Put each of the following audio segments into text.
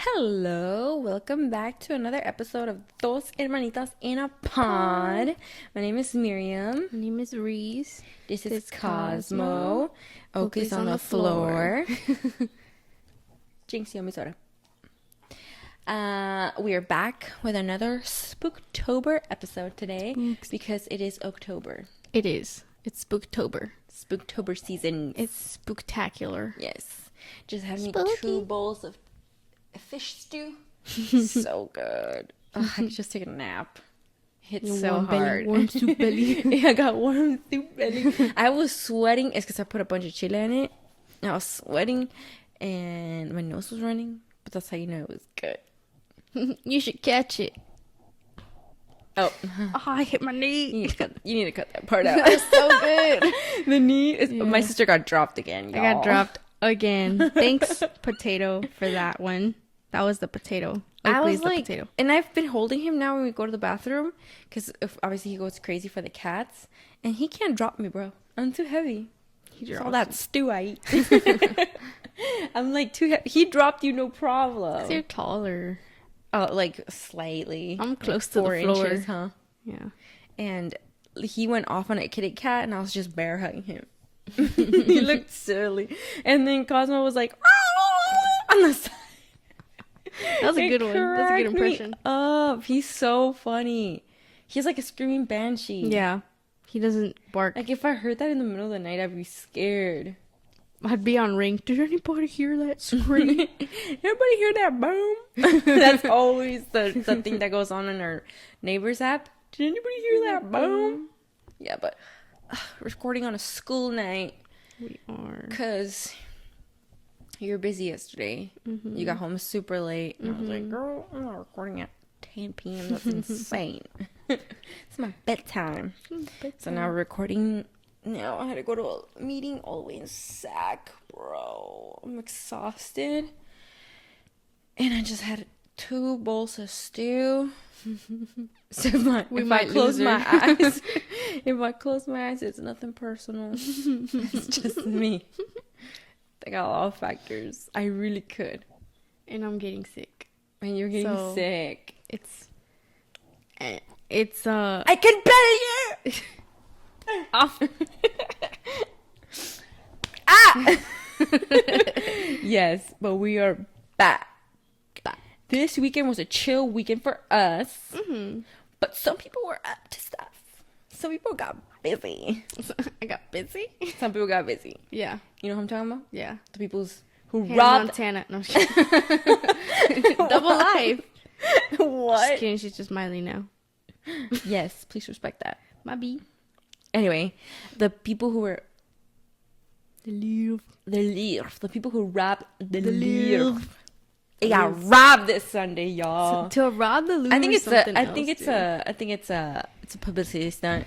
Hello, welcome back to another episode of Dos Hermanitas in a Pod. My name is Miriam. My name is Reese. This is Cosmo. Oak is on the floor. Jinx, Yomi we are back with another Spooktober episode today because it is October. It is. It's Spooktober. Spooktober season. It's spooktacular. Yes. Just had me Spooky. 2 bowls of fish stew. So good. Oh, I could just take a nap. Hit so warm hard. belly, warm soup belly. Yeah, I got warm soup belly. I was sweating. It's because I put a bunch of chili in it. I was sweating and my nose was running. But that's how you know it was good. You should catch it. Oh. I hit my knee. You need to cut that part out. That was so good. The knee is... Yeah. My sister got dropped again, y'all. I got dropped again. Thanks, potato, for that one. That was the potato. I Oakley's was the like, potato. and I've been holding him now when we go to the bathroom because obviously he goes crazy for the cats, and he can't drop me, bro. I'm too heavy. It's all that stew I eat. I'm like too heavy. He dropped you, no problem. You're taller. Oh, like slightly. I'm close like to the floor. inches, huh? Yeah. And he went off on a kitty cat, and I was just bear hugging him. He looked silly, and then Cosmo was like on the side. That was a good one. That's a good impression. Up. He's so funny. He's like a screaming banshee. Yeah. He doesn't bark. Like if I heard that in the middle of the night, I'd be scared. I'd be on ring. Did anybody hear that scream? Everybody hear that boom? That's always the thing that goes on in our neighbors app. Did anybody hear that boom? Yeah, but recording on a school night. We are. Because you were busy yesterday. Mm-hmm. You got home super late. And I was like, girl, I'm not recording at 10 p.m. That's insane. It's my bedtime. So now we're recording. Now I had to go to a meeting all the way in Sac, bro. I'm exhausted. And I just had 2 bowls of stew. So if I close my eyes, it's nothing personal. It's just me. I got all factors. I really could. And I'm getting sick. And you're getting sick. It's I can tell you. off. Yes, but we are back. This weekend was a chill weekend for us. Mm-hmm. But some people were up to stuff. Some people got busy. I got busy. Some people got busy. Yeah. You know what I'm talking about? Yeah. The people who Hannah robbed Montana. No, I'm just kidding. Double life. What? Just kidding. She's just Miley now. Yes, please respect that. My B. Anyway, the people who were the people who robbed the Louvre. They got robbed this Sunday, y'all. To rob the Louvre. I think it's a publicity stunt.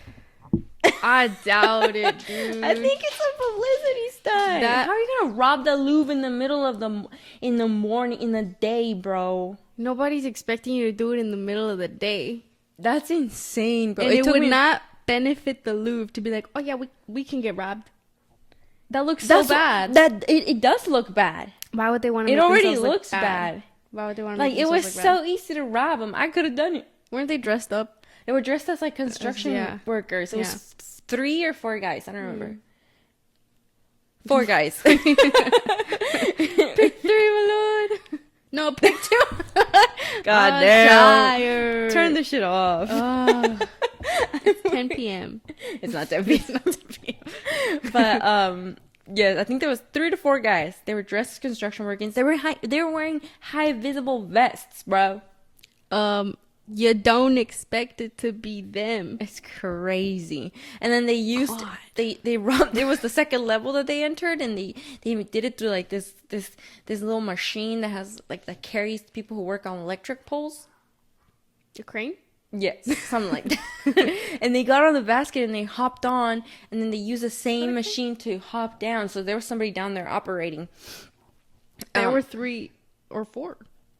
I doubt it, dude. I think it's a publicity stunt. How are you gonna rob the Louvre in the middle of in the morning, in the day, bro? Nobody's expecting you to do it in the middle of the day. That's insane, bro. And it would not benefit the Louvre to be like, oh yeah, we can get robbed. That looks so bad. It does look bad. Why would they want to? It already looks bad. Why would they want to? Like it was so easy to rob them. I could have done it. Weren't they dressed up? They were dressed as like construction workers. It was 3 or 4 guys. I don't remember. 4 guys. Pick 3, my lord. No, pick 2. God damn. Turn the shit off. It's 10 p.m. It's not 10 p.m. But yeah, I think there was 3 to 4 guys. They were dressed as construction workers. They were wearing high visible vests, bro. You don't expect it to be them. It's crazy. And then they used they robbed. It was the second level that they entered, and they did it through like this little machine that has that carries people who work on electric poles. The crane? Yes, something like that. And they got on the basket and they hopped on, and then they used the same machine to hop down. So there was somebody down there operating. There were 3 or 4.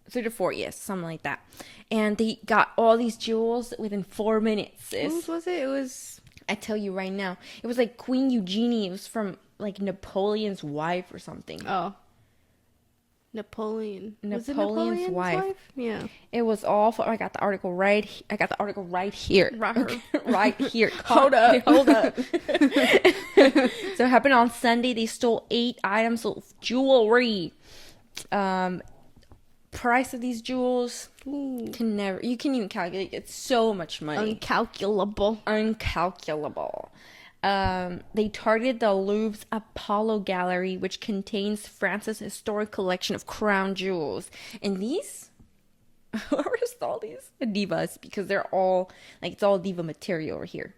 3 to 4, yes, something like that. And they got all these jewels within 4 minutes. Whose was it? It was... I tell you right now. It was like Queen Eugenie. It was from like Napoleon's wife or something. Oh. Napoleon. Was it Napoleon's wife. Yeah. It was awful. I got the article right here. Right here. Hold up. Hold up. So it happened on Sunday. They stole 8 items of jewelry. Price of these jewels you can even calculate. It's so much money. Uncalculable. They targeted the Louvre's Apollo Gallery, which contains France's historic collection of crown jewels. And these, whoever stole these, divas, because they're all like, it's all diva material over here.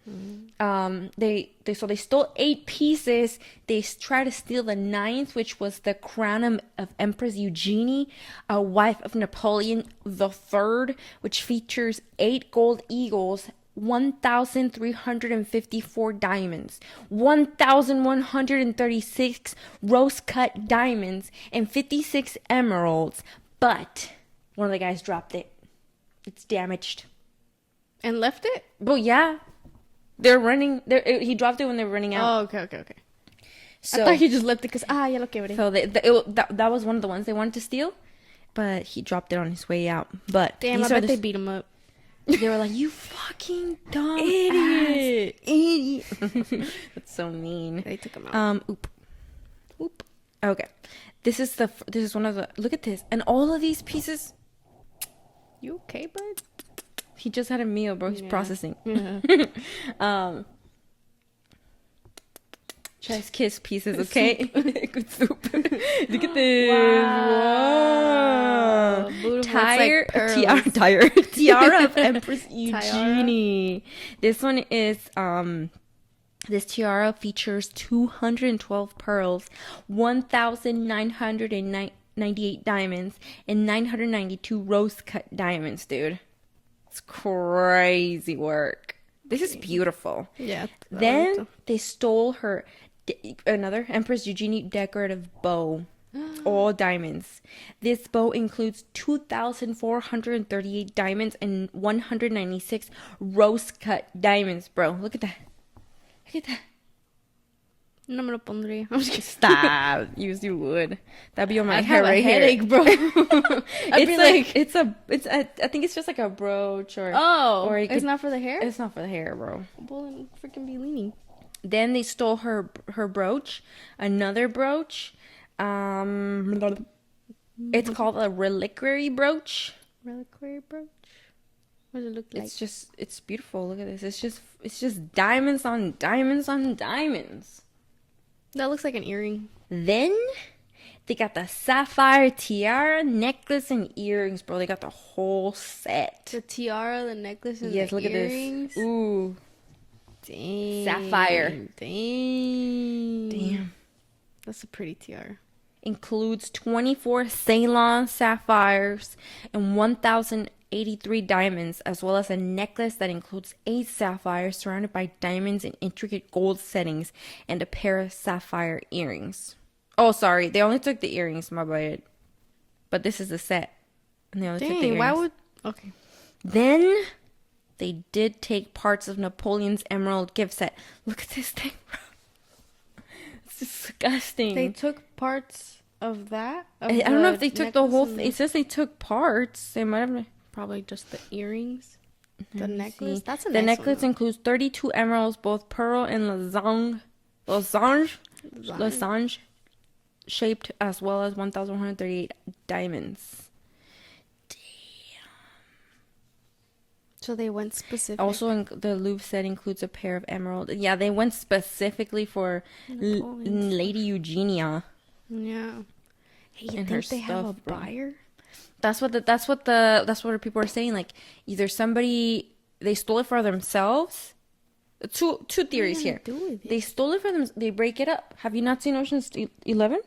They stole 8 pieces. They tried to steal the 9th, which was the crown of Empress Eugenie, a wife of Napoleon III, which features 8 gold eagles, 1,354 diamonds, 1,136 rose-cut diamonds, and 56 emeralds. But one of the guys dropped it. It's damaged. And left it? Well, yeah. They're running. He dropped it when they were running out. Oh, okay. So, I thought he just left it because, ya lo quebré. So that was one of the ones they wanted to steal, but he dropped it on his way out. But damn, I bet they beat him up. They were like, "You fucking dumb idiot." That's so mean. They took him out. Oop. Okay, this is one of the. Look at this, and all of these pieces. You okay, bud? He just had a meal, bro. He's processing. Yeah. Chef's kiss pieces, okay? Good soup. Look at this. Wow. Tiara of Empress Eugenie. This one is this tiara features 212 pearls, 1,998 diamonds, and 992 rose-cut diamonds, dude. It's crazy work. This is beautiful. Yeah. Then they stole her another Empress Eugenie decorative bow. All diamonds. This bow includes 2,438 diamonds and 196 rose-cut diamonds, bro. Look at that. No me lo pondría. Stop. You would. That'd be on my hair have right a headache, bro. It's I think it's just like a brooch or it's not for the hair? It's not for the hair, bro. Well, then freaking be leaning. Then they stole her brooch, another brooch. It's called a reliquary brooch. Reliquary brooch? What does it look like? It's beautiful. Look at this. It's just diamonds on diamonds on diamonds. That looks like an earring. Then they got the sapphire tiara, necklace, and earrings, bro. They got the whole set. The tiara, the necklace, and the look earrings. At this. Ooh. Dang. Sapphire. Damn. That's a pretty tiara. Includes 24 Ceylon sapphires and 1,083 diamonds, as well as a necklace that includes 8 sapphires surrounded by diamonds and intricate gold settings, and a pair of sapphire earrings. Oh, sorry. They only took the earrings, my bad. But this is the set. And they only took the earrings. Why would... Okay. Then they did take parts of Napoleon's emerald gift set. Look at this thing, bro. It's disgusting. They took parts of that? I don't know if they took the whole thing. It says they took parts. They might have... Probably just the earrings. The necklace. That's a The nice necklace includes 32 emeralds, both pearl and losange shaped, as well as 1,138 diamonds. So they went specific. Also, the Louvre set includes a pair of emerald. Yeah, they went specifically for Lady Eugenia. Yeah. Hey, you and think they have a buyer? That's what people are saying. Like, either they stole it for themselves. Two theories here. They stole it for them. They break it up. Have you not seen Ocean's 11?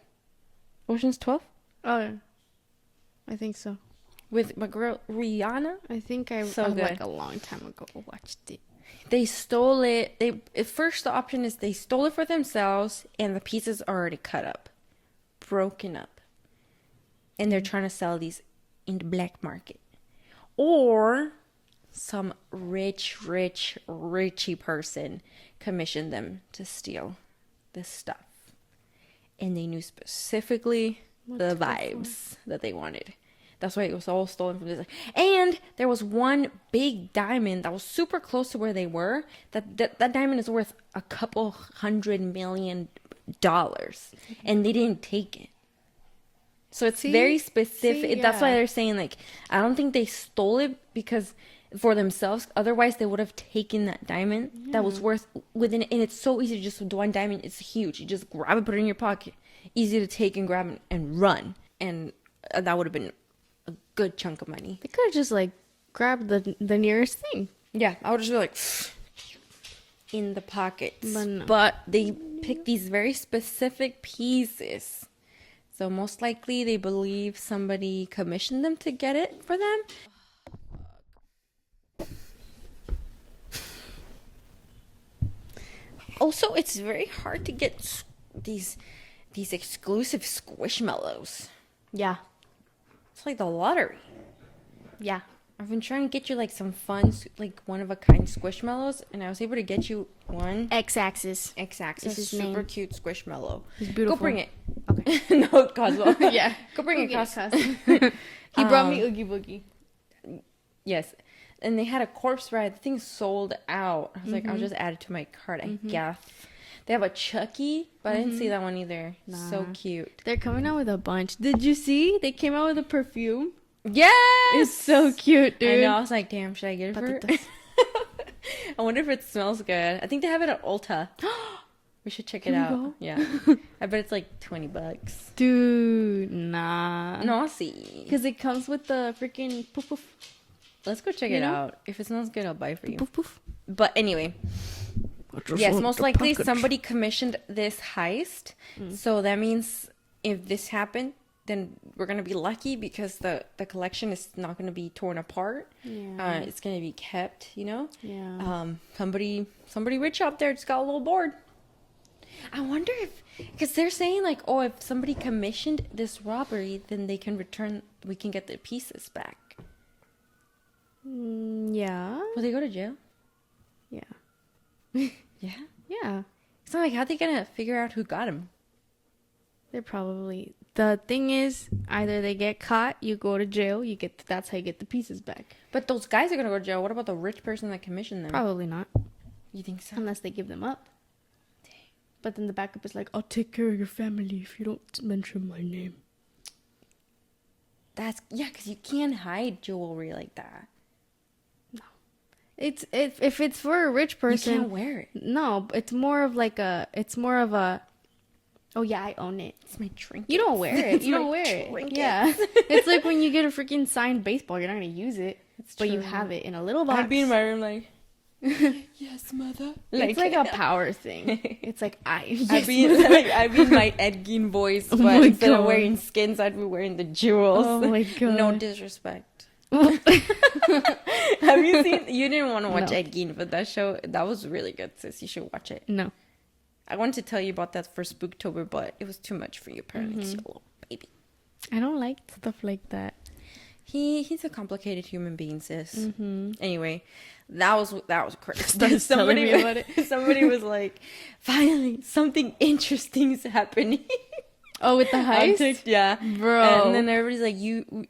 Ocean's 12? Oh, yeah. I think so. With my girl Rihanna. I think I like a long time ago watched it. They stole it. First, the option is they stole it for themselves, and the pieces are already cut up, broken up, and they're trying to sell these in the black market, or some richy person commissioned them to steal this stuff, and they knew specifically the vibes that they wanted. That's why it was all stolen from this. And there was one big diamond that was super close to where they were. That diamond is worth a couple $100 million, and they didn't take it. So it's very specific. That's why they're saying, like, I don't think they stole it because for themselves. Otherwise, they would have taken that diamond that was worth within. And it's so easy to just with one diamond. It's huge. You just grab it, put it in your pocket. Easy to take and grab and run. And that would have been a good chunk of money. They could have just like grabbed the nearest thing. Yeah, I would just be like in the pockets. But, no. But they picked these very specific pieces. So most likely they believe somebody commissioned them to get it for them. Also, it's very hard to get these exclusive squishmallows. Yeah. It's like the lottery. Yeah. I've been trying to get you like some fun, like one-of-a-kind squishmallows, and I was able to get you one. X-axis. X-axis. Super cute squishmallow. It's beautiful. Go bring it. Okay. No, Cosmo. Yeah. Go bring it, Cosmo. He brought me Oogie Boogie. Yes. And they had a corpse ride. The thing sold out. I was like, I'll just add it to my cart, I guess. They have a Chucky, but I didn't see that one either. Nah. So cute. They're coming out with a bunch. Did you see? They came out with a perfume. Yes! It's so cute, dude. I know. I was like, damn, should I get it for her? I wonder if it smells good. I think they have it at Ulta. We should check it out. Go? Yeah. I bet it's like $20. Dude, nah. No, I'll see. Because it comes with the freaking poof poof. Let's go check it out. If it smells good, I'll buy it for you. Poof poof. But anyway. Yes, most likely somebody commissioned this heist. So that means if this happened, then we're going to be lucky because the collection is not going to be torn apart. Yeah. It's going to be kept, you know? Yeah. Somebody rich out there just got a little bored. I wonder if, because they're saying like, oh, if somebody commissioned this robbery, then we can get the pieces back. Yeah. Will they go to jail? Yeah. Yeah? Yeah. So like, how are they going to figure out who got him? They're probably, the thing is, either they get caught, you go to jail, that's how you get the pieces back. But those guys are going to go to jail. What about the rich person that commissioned them? Probably not. You think so? Unless they give them up. Dang. But then the backup is like, I'll take care of your family if you don't mention my name. Because you can't hide jewelry like that. No. If it's for a rich person. You can't wear it. No, it's more of a, oh yeah, I own it. It's my trinket. You don't wear it. You don't wear it. Yeah. It's like when you get a freaking signed baseball, you're not going to use it. But you have it in a little box. I'd be in my room like, yes, mother. It's like a power thing. It's like, yes, I'd be in my Ed Gein voice, but instead of wearing skins, I'd be wearing the jewels. Oh my god. No disrespect. Have you seen? You didn't want to watch Ed Gein, but that show, that was really good, sis. You should watch it. No. I wanted to tell you about that for Spooktober, but it was too much for you, apparently. You're a little baby. I don't like stuff like that. He's a complicated human being, sis. Anyway, that was crazy. Somebody was like, finally, something interesting is happening. Oh, with the heist? Yeah. Bro. And then everybody's like,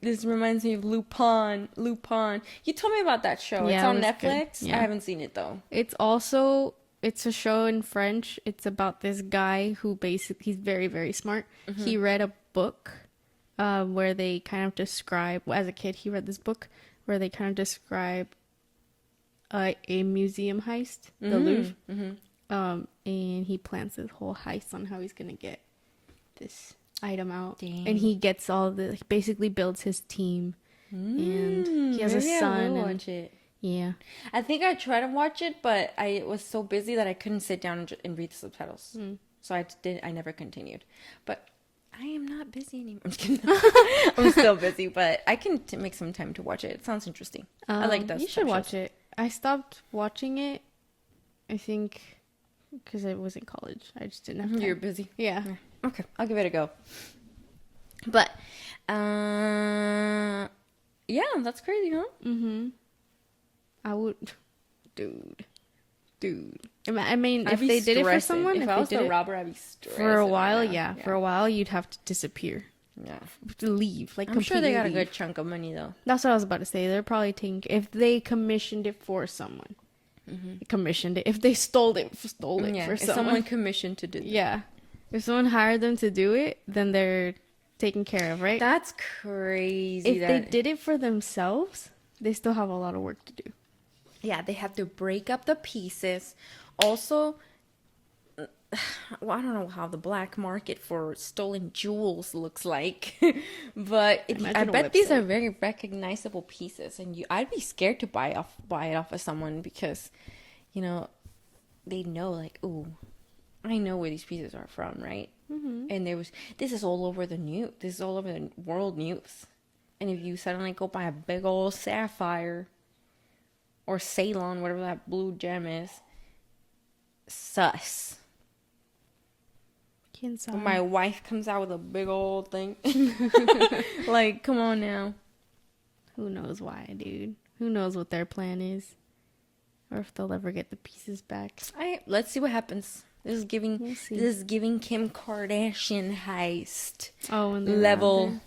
this reminds me of Lupin. You told me about that show. Yeah, it's on Netflix. Yeah. I haven't seen it, though. It's a show in French. It's about this guy who basically, he's very, very smart. He read a book where they kind of describe, as a kid, he read this book where they kind of describe a museum heist, the Louvre. And he plans this whole heist on how he's going to get this item out. Dang. And he gets basically builds his team. And he has a son. I'll watch it. Yeah. I think I tried to watch it, but I was so busy that I couldn't sit down and read the subtitles. So I never continued. But I am not busy anymore. I'm just kidding. I'm still busy, but I can make some time to watch it. It sounds interesting. I like those. You should watch it. I stopped watching it, I think, because I was in college. I just didn't have time. You were busy. Yeah. Okay, I'll give it a go. But, yeah, that's crazy, huh? I would, dude. I mean, if they did it for someone, if I was the robber, I'd be stressed. For a while, for a while, you'd have to disappear. Yeah. leave. Like, I'm sure they got a completely good chunk of money, though. That's what I was about to say. They're probably taking, if they commissioned it for someone, commissioned it. If they stole it for If someone. someone commissioned to do that. Yeah. If someone hired them to do it, then they're taken care of, right? That's crazy. If they did it for themselves, they still have a lot of work to do. Yeah, they have to break up the pieces. Also, well, I don't know how the black market for stolen jewels looks like, but I bet these are very recognizable pieces, and I'd be scared to buy it off of someone because, they know, like, ooh, I know where these pieces are from, right? Mm-hmm. And this is all over the news. This is all over the world news. And if you suddenly go buy a big old sapphire or Ceylon, whatever that blue gem is, sus. When my wife comes out with a big old thing. Like, come on now. Who knows why, dude? Who knows what their plan is? Or if they'll ever get the pieces back. Let's see what happens. This is giving Kim Kardashian heist level.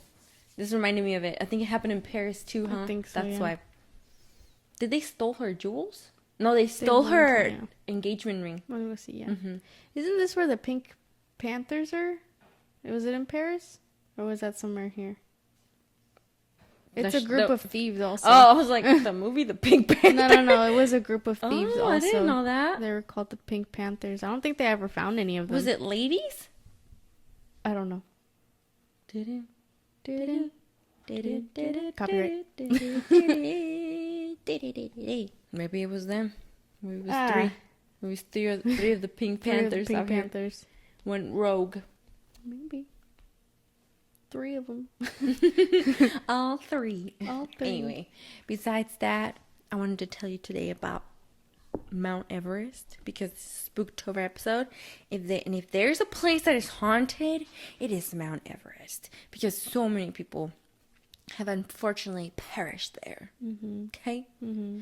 This reminded me of it. I think it happened in Paris too, huh? I think so. That's why. Did they stole her jewels? No, they stole her engagement ring. Let me go see. Yeah. Mm-hmm. Isn't this where the Pink Panthers are? Was it in Paris, or was that somewhere here? It's a group of thieves also. Oh, I was like, the movie The Pink Panthers. No. It was a group of thieves also. I didn't know that. They were called the Pink Panthers. I don't think they ever found any of them. Was it ladies? I don't know. Copyright. Maybe it was them. Maybe it was three. It was three of the Pink Panthers. Pink Panthers went rogue. Maybe 3 of them. All three. Anyway, besides that, I wanted to tell you today about Mount Everest because it's a Spooktober episode. If there's a place that is haunted, it is Mount Everest because so many people have unfortunately perished there. Mm-hmm. Okay? Mm-hmm.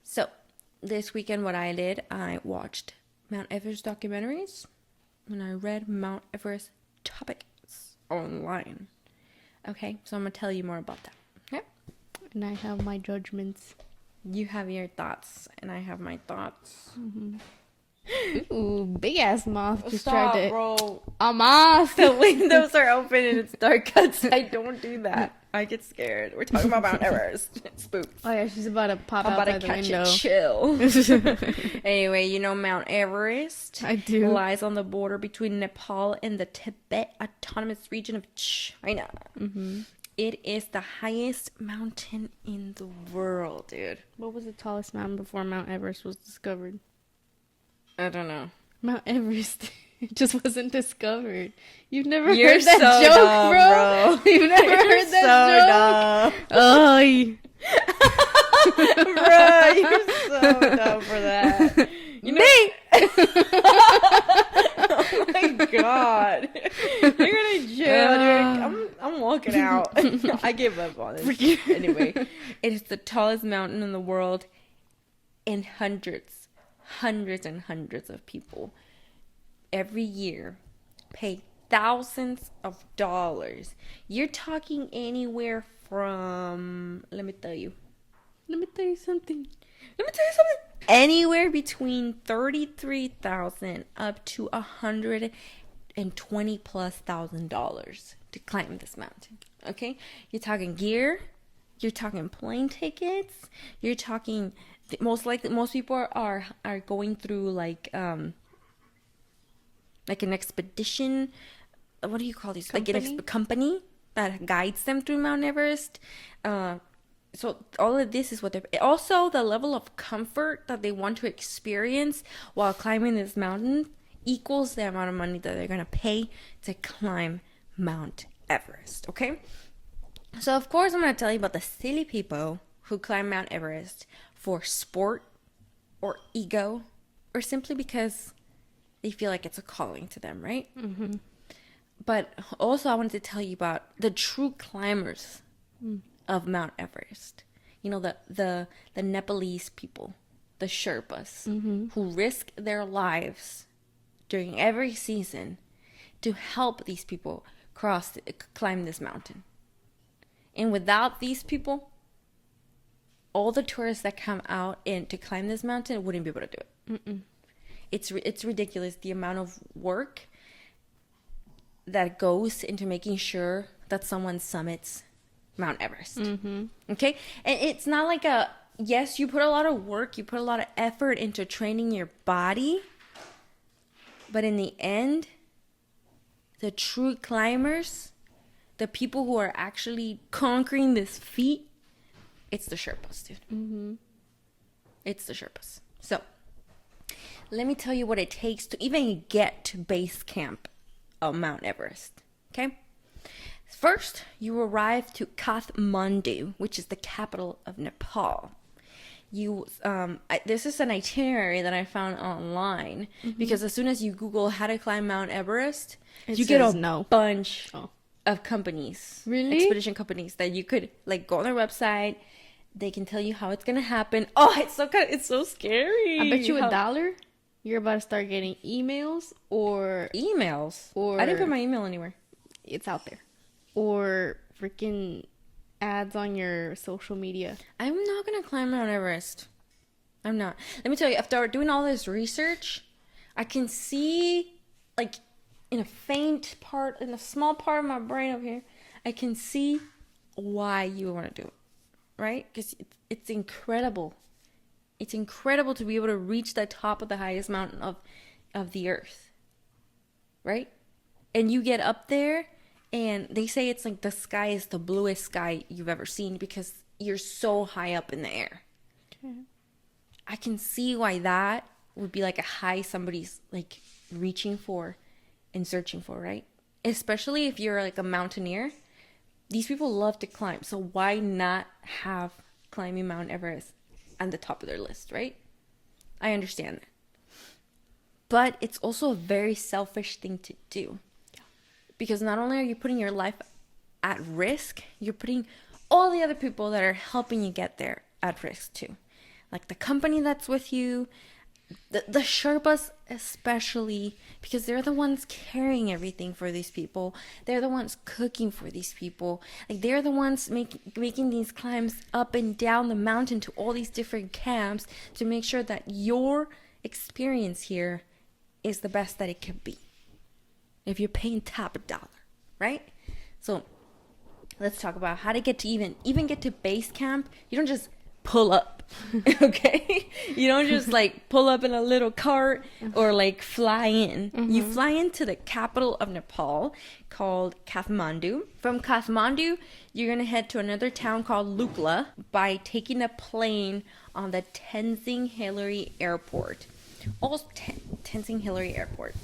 So, this weekend what I did, I watched Mount Everest documentaries and I read Mount Everest topics online. Okay? So, I'm going to tell you more about that. Okay? And I have my judgments. You have your thoughts and I have my thoughts. Mm-hmm. Ooh, big ass moth just Stop, tried to. Bro. A moth. The windows are open and it's dark outside. Don't do that. I get scared. We're talking about Mount Everest. Spook. Oh yeah, she's about to pop out the window. Chill. Anyway, Mount Everest. I do. Lies on the border between Nepal and the Tibet Autonomous Region of China. Mm-hmm. It is the highest mountain in the world, dude. What was the tallest mountain before Mount Everest was discovered? I don't know. Mount Everest. It just wasn't discovered. You've never heard that joke, dumb, bro? You've never heard that joke? Oh, bro, you're so dumb for that. Nate! Oh my god. You're gonna jail, dude. I'm walking out. I give up on this. Anyway, it is the tallest mountain in the world, and hundreds and hundreds of people every year pay thousands of dollars. You're talking anywhere from, let me tell you something. Anywhere between $33,000 up to $120,000+ to climb this mountain. Okay, you're talking gear, you're talking plane tickets, you're talking most people are going through like an expedition. What do you call these? Company? Like a company that guides them through Mount Everest. So all of this is what they're... Also, the level of comfort that they want to experience while climbing this mountain equals the amount of money that they're going to pay to climb Mount Everest, okay? So, of course, I'm going to tell you about the silly people who climb Mount Everest for sport or ego or simply because they feel like it's a calling to them, right? Mm-hmm. But also, I wanted to tell you about the true climbers of Mount Everest. The Nepalese people, the Sherpas, who risk their lives during every season to help these people climb this mountain. And without these people, all the tourists that come out and to climb this mountain wouldn't be able to do it. Mm-mm. It's ridiculous the amount of work that goes into making sure that someone summits Mount Everest. Mm-hmm. Okay? And it's not like yes, you put a lot of work, you put a lot of effort into training your body, but in the end, the true climbers, the people who are actually conquering this feat, it's the Sherpas, dude. Mm-hmm. It's the Sherpas. So, let me tell you what it takes to even get to base camp of Mount Everest. Okay? First, you arrive to Kathmandu, which is the capital of Nepal. This is an itinerary that I found online, because as soon as you Google how to climb Mount Everest, you get a bunch of companies, expedition companies, that you could like go on their website. They can tell you how it's gonna happen. Oh, it's so scary. I bet you $1 you're about to start getting emails. Or I didn't put my email anywhere. It's out there. Or freaking ads on your social media. I'm not gonna climb Mount Everest. I'm not. Let me tell you, after doing all this research, I can see, like, in a small part of my brain over here, I can see why you want to do it, right? Because it's incredible. It's incredible to be able to reach the top of the highest mountain of the earth, right? And you get up there, and they say it's like the sky is the bluest sky you've ever seen because you're so high up in the air. Okay. I can see why that would be like a high somebody's like reaching for and searching for, right? Especially if you're like a mountaineer. These people love to climb. So why not have climbing Mount Everest on the top of their list, right? I understand that. But it's also a very selfish thing to do. Because not only are you putting your life at risk, you're putting all the other people that are helping you get there at risk too. Like the company that's with you, the Sherpas especially, because they're the ones carrying everything for these people. They're the ones cooking for these people. Like they're the ones making these climbs up and down the mountain to all these different camps to make sure that your experience here is the best that it can be. If you're paying top $1, right? So let's talk about how to get to even get to base camp. You don't just pull up, okay? You don't just like pull up in a little cart or like fly in. Mm-hmm. You fly into the capital of Nepal called Kathmandu. From Kathmandu, you're going to head to another town called Lukla by taking a plane on the Tenzing Hillary Airport. Tenzing Hillary Airport,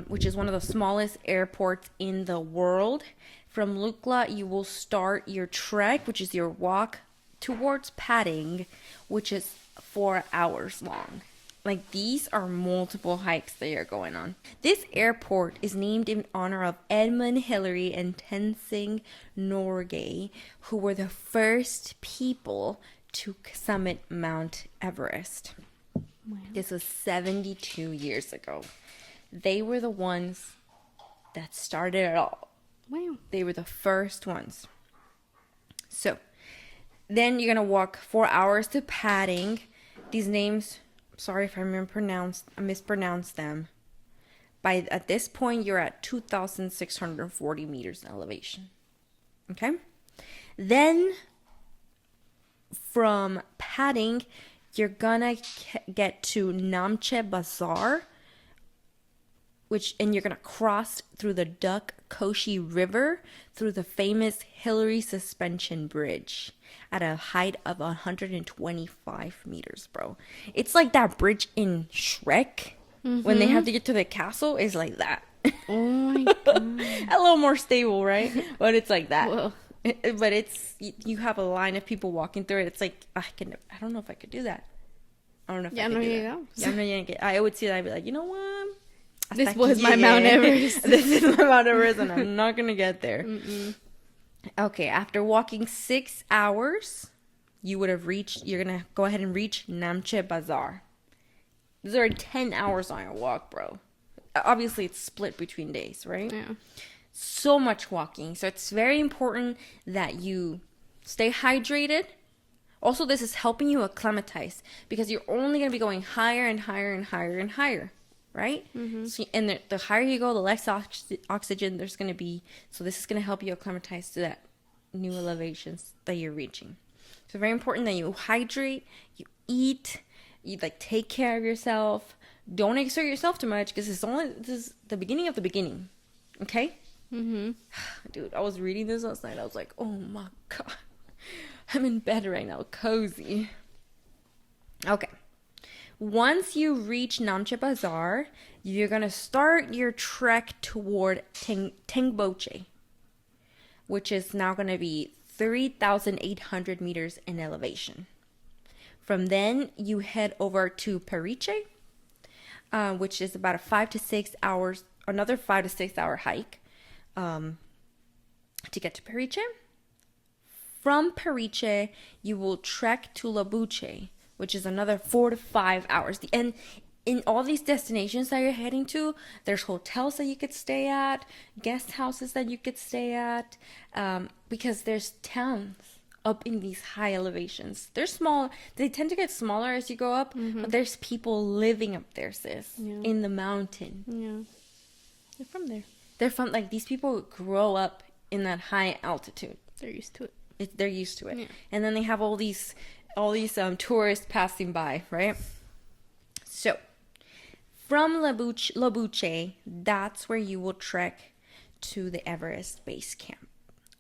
which is one of the smallest airports in the world. From Lukla, you will start your trek, which is your walk towards Padang, which is 4 hours long. Like these are multiple hikes that you're going on. This airport is named in honor of Edmund Hillary and Tenzing Norgay, who were the first people to summit Mount Everest. Wow. This was 72 years ago. They were the ones that started it all. Wow. They were the first ones. So, then you're going to walk 4 hours to Padang. These names, sorry if I mispronounced them. At this point, you're at 2,640 meters in elevation. Okay? Then, from Padang, you're gonna get to Namche Bazaar, and you're gonna cross through the Duk Koshi River through the famous Hillary Suspension Bridge at a height of 125 meters, bro. It's like that bridge in Shrek when they have to get to the castle is like that. Oh my god! A little more stable, right? But it's like that. Whoa. But it's you have a line of people walking through it. It's like I don't know if I could do that. I don't know if I could do that. I would see that. I'd be like, you know what? This was my Mount Everest. This is my Mount Everest, and I'm not gonna get there. Mm-mm. Okay, after walking 6 hours, you're gonna go ahead and reach Namche Bazaar. These are 10 hours on your walk, bro. Obviously, it's split between days, right? Yeah. so much walking. So it's very important that you stay hydrated. Also, this is helping you acclimatize because you're only going to be going higher and higher and higher and higher, right? So, and the higher you go, the less oxygen there's going to be. So this is going to help you acclimatize to that new elevations that you're reaching. So very important that you hydrate, you eat, you like take care of yourself. Don't exert yourself too much because this is the beginning of the beginning. Okay? Dude, I was reading this last night. I was like, oh my God. I'm in bed right now, cozy. Okay. Once you reach Namche Bazaar, you're going to start your trek toward Tengboche, which is now going to be 3,800 meters in elevation. From then, you head over to Periche, which is about another 5 to 6 hour hike to get to Periche. From Periche, you will trek to Labuche, which is another 4 to 5 hours. And in all these destinations that you're heading to, there's hotels that you could stay at, guest houses that you could stay at, because there's towns up in these high elevations. They're small. They tend to get smaller as you go up, but there's people living up there, sis, in the mountain. Yeah. They're from there. They're from, like, these people grow up in that high altitude. They're used to it. They're used to it. Yeah. And then they have all these tourists passing by, right? So, from Labuche, that's where you will trek to the Everest base camp,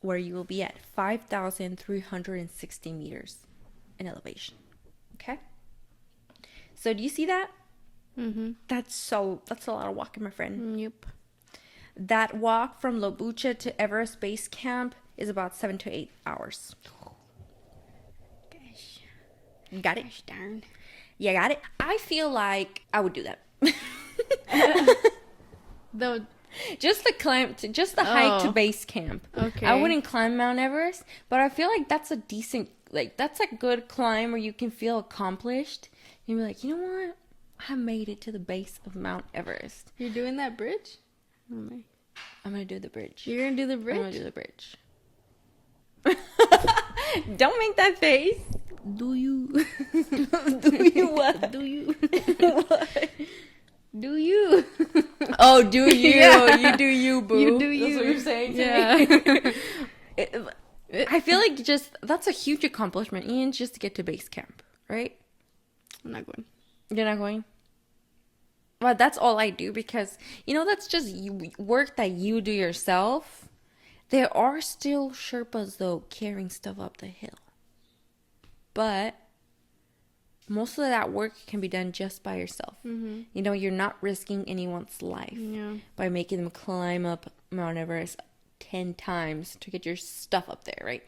where you will be at 5,360 meters in elevation. Okay? So, do you see that? That's a lot of walking, my friend. Yep. That walk from Labuche to Everest base camp is about 7 to 8 hours. Gosh. Got it? Gosh darn. Yeah, got it? I feel like I would do that. Just the hike to base camp. Okay. I wouldn't climb Mount Everest, but I feel like that's a good climb where you can feel accomplished. You'd be like, you know what? I made it to the base of Mount Everest. You're doing that bridge? I'm gonna do the bridge. You're gonna do the bridge? I'm gonna do the bridge. Don't make that face. Do you? Do you what? Do you? What? Do you? Oh, do you? Yeah. You do you, boo. You do you. That's what you're saying to me? I feel like that's a huge accomplishment, Ian, just to get to base camp, right? I'm not going. You're not going? Well, that's all I do because, that's just work that you do yourself. There are still Sherpas, though, carrying stuff up the hill. But most of that work can be done just by yourself. You're not risking anyone's life by making them climb up Mount Everest 10 times to get your stuff up there, right?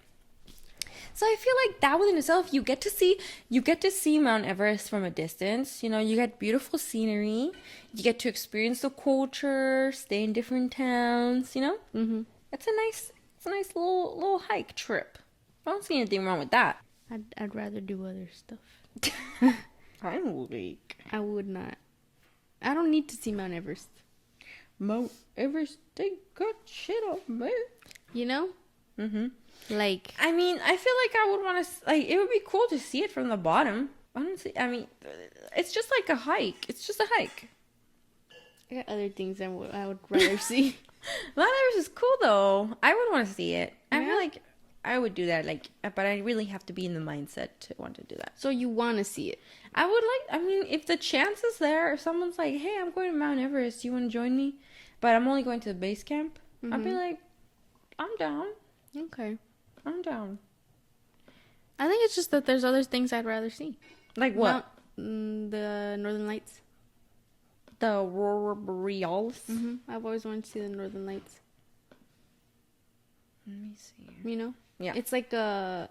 So I feel like that within itself, you get to see Mount Everest from a distance. You get beautiful scenery. You get to experience the culture, stay in different towns. It's a nice little hike trip. I don't see anything wrong with that. I'd rather do other stuff. I'm weak. I would not. I don't need to see Mount Everest. Mount Everest, they got shit on me. Like, I mean, I feel like I would want to, it would be cool to see it from the bottom. Honestly, I mean, it's just like a hike. It's just a hike. I got other things I would rather see. Mount Everest is cool, though. I would want to see it. I Yeah. feel like I would do that, but I really have to be in the mindset to want to do that. So you want to see it? I would if the chance is there, if someone's like, hey, I'm going to Mount Everest, you want to join me? But I'm only going to the base camp. I'd be like, I'm down. Okay. I'm down. I think it's just that there's other things I'd rather see. Like what? The Northern Lights. The Aurora Borealis? I've always wanted to see the Northern Lights. Let me see. Yeah. Yeah. It's like a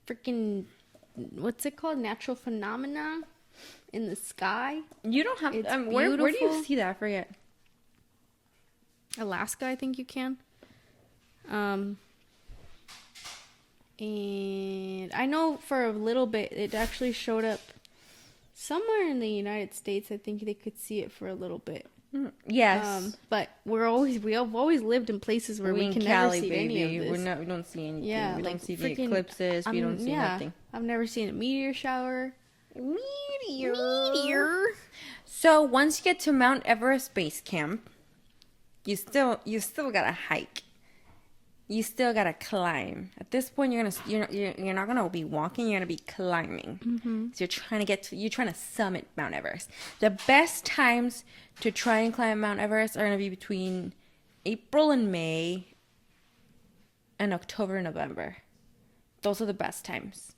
freaking, what's it called? Natural phenomena in the sky. You don't have... It's where do you beautiful. see that? I forget. Alaska, I think you can. And I know for a little bit it actually showed up somewhere in the United States. I think they could see it for a little bit. Yes. But we have always lived in places where we in can Cali, never see any of this. We don't see anything. Yeah, we like don't see the freaking- eclipses. We don't see nothing. I've never seen a meteor shower. Meteor. So once you get to Mount Everest base camp, you still gotta hike. You still gotta climb. At this point, you're not gonna be walking. You're gonna be climbing. Mm-hmm. So you're trying to summit Mount Everest. The best times to try and climb Mount Everest are gonna be between April and May, and October and November. Those are the best times.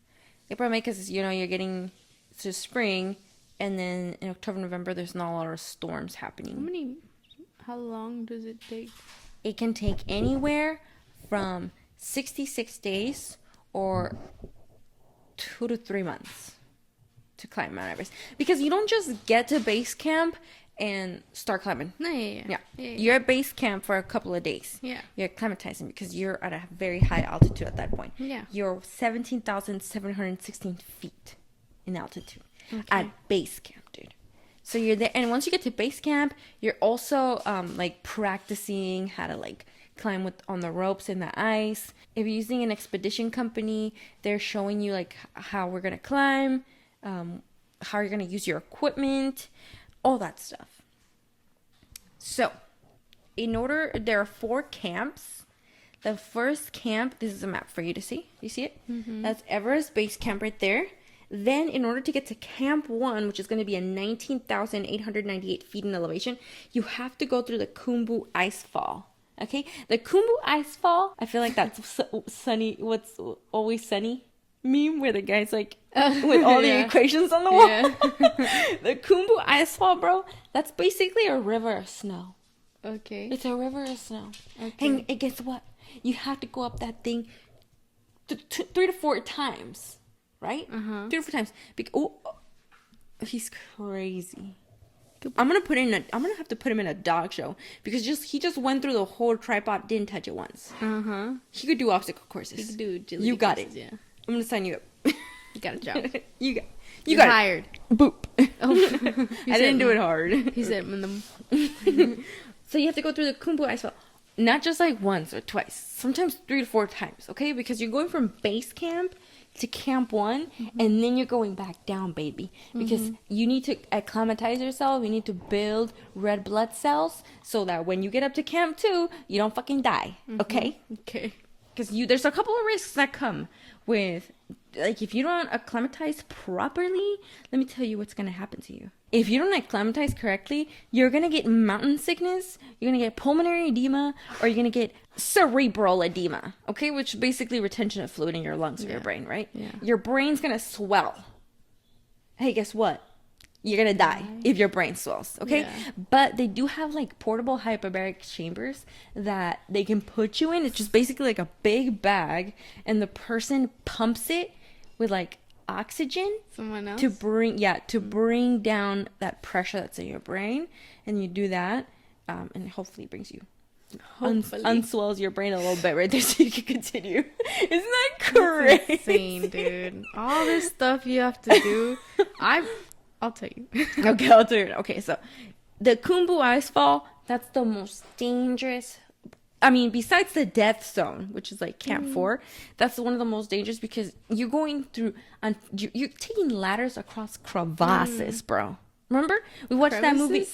April and May, because you're getting to spring, and then in October, November, there's not a lot of storms happening. How long does it take? It can take anywhere from 66 days or 2 to 3 months to climb Mount Everest. Because you don't just get to base camp and start climbing. No, yeah. You're at base camp for a couple of days. Yeah. You're acclimatizing because you're at a very high altitude at that point. Yeah. You're 17,716 feet in altitude at base camp, dude. So you're there, and once you get to base camp, you're also like practicing how to like climb on the ropes in the ice. If you're using an expedition company, they're showing you like how we're gonna climb, how you're gonna use your equipment, all that stuff. So, there are 4 camps. The first camp, this is a map for you to see. You see it? Mm-hmm. That's Everest base camp right there. Then, in order to get to Camp 1, which is going to be at 19,898 feet in elevation, you have to go through the Khumbu Icefall. Okay? The Khumbu Icefall, I feel like that's sunny, what's always sunny meme where the guy's like, with all the equations on the wall. Yeah. The Khumbu Icefall, bro, that's basically a river of snow. Okay. It's a river of snow. Okay. And guess what? You have to go up that thing 3 to 4 times. Right? 3 to 4 times. He's crazy. I'm gonna have to put him in a dog show because he just went through the whole tripod, didn't touch it once. He could do obstacle courses. He could do agility You got courses, it. Yeah. I'm gonna sign you up. You got a job. you You're got hired. It. Boop. Oh. I didn't do it hard. He said, So you have to go through the Khumbu Icefall. Not just like once or twice. Sometimes 3 to 4 times. Okay, because you're going from base camp to Camp 1, and then you're going back down, baby, because you need to acclimatize yourself. You need to build red blood cells so that when you get up to Camp 2, you don't fucking die. Okay because there's a couple of risks that come with, like, if you don't acclimatize properly, let me tell you what's gonna happen to you. If you don't acclimatize correctly, you're gonna get mountain sickness, you're gonna get pulmonary edema, or you're gonna get cerebral edema, okay? Which is basically retention of fluid in your lungs or your brain, right? Yeah. Your brain's gonna swell. Hey, guess what? You're gonna die if your brain swells, okay? Yeah. But they do have like portable hyperbaric chambers that they can put you in. It's just basically like a big bag, and the person pumps it with like oxygen someone else to bring down that pressure that's in your brain, and you do that, and it hopefully brings you unswells your brain a little bit right there so you can continue. Isn't that crazy? That's insane, dude. All this stuff you have to do. I'll tell you. Okay, I'll tell you. Okay, so the Khumbu Icefall, that's the most dangerous. I mean, besides the death zone, which is like Camp 4, that's one of the most dangerous because you're going through, you're taking ladders across crevasses, bro. Remember? We watched that movie.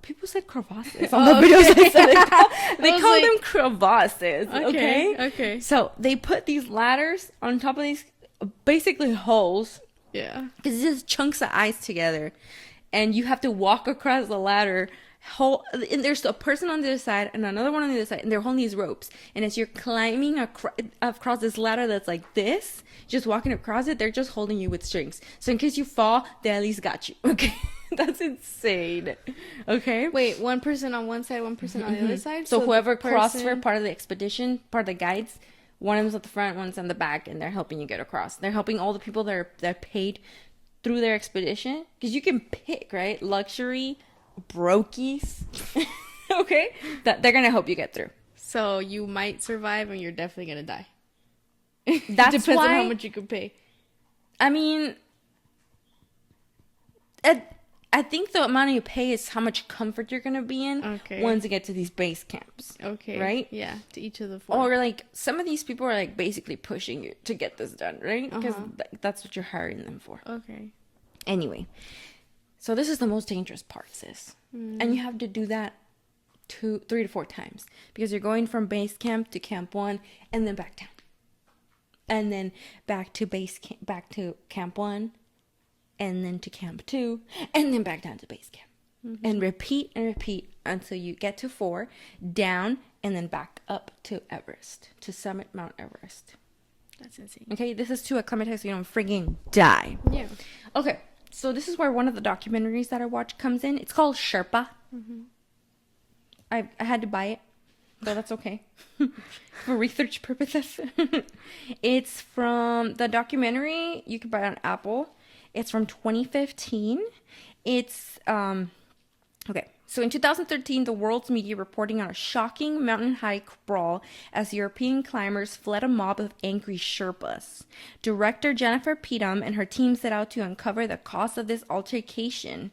People said crevasses on the videos. They call them crevasses. Okay. So they put these ladders on top of these basically holes. Yeah. Because it's just chunks of ice together, and you have to walk across the ladder. And there's a person on the other side and another one on the other side, and they're holding these ropes. And as you're climbing across this ladder that's like this, just walking across it, they're just holding you with strings. So in case you fall, they at least got you. Okay. That's insane. Okay. Wait, one person on one side, one person on the other side? So whoever crossed for part of the expedition, part of the guides, one of them's at the front, one's on the back, and they're helping you get across. They're helping all the people that are paid through their expedition. Because you can pick, right? Luxury, brokies. Okay? That they're going to help you get through. So you might survive and you're definitely going to die. That's depends on how much you can pay. I mean, I think the amount you pay is how much comfort you're gonna be in once you get to these base camps. Okay. Right? Yeah, to each of the 4. Or like some of these people are like basically pushing you to get this done, right? Because that's what you're hiring them for. Okay. Anyway, so this is the most dangerous part, sis. And you have to do that 3 to 4 times because you're going from base camp to camp 1 and then back down. And then back to back to camp 1 and then to camp 2 and then back down to base camp. And repeat until you get to 4, down, and then back up to Everest, to summit Mount Everest. That's insane. Okay, this is to acclimatize so you don't freaking die. Yeah. Okay, so this is where one of the documentaries that I watch comes in. It's called Sherpa. I had to buy it, so that's okay. For research purposes. It's from the documentary. You can buy it on Apple. It's from 2015. It's okay. So in 2013, the world's media reporting on a shocking mountain hike brawl as European climbers fled a mob of angry Sherpas. Director Jennifer Petum and her team set out to uncover the cause of this altercation,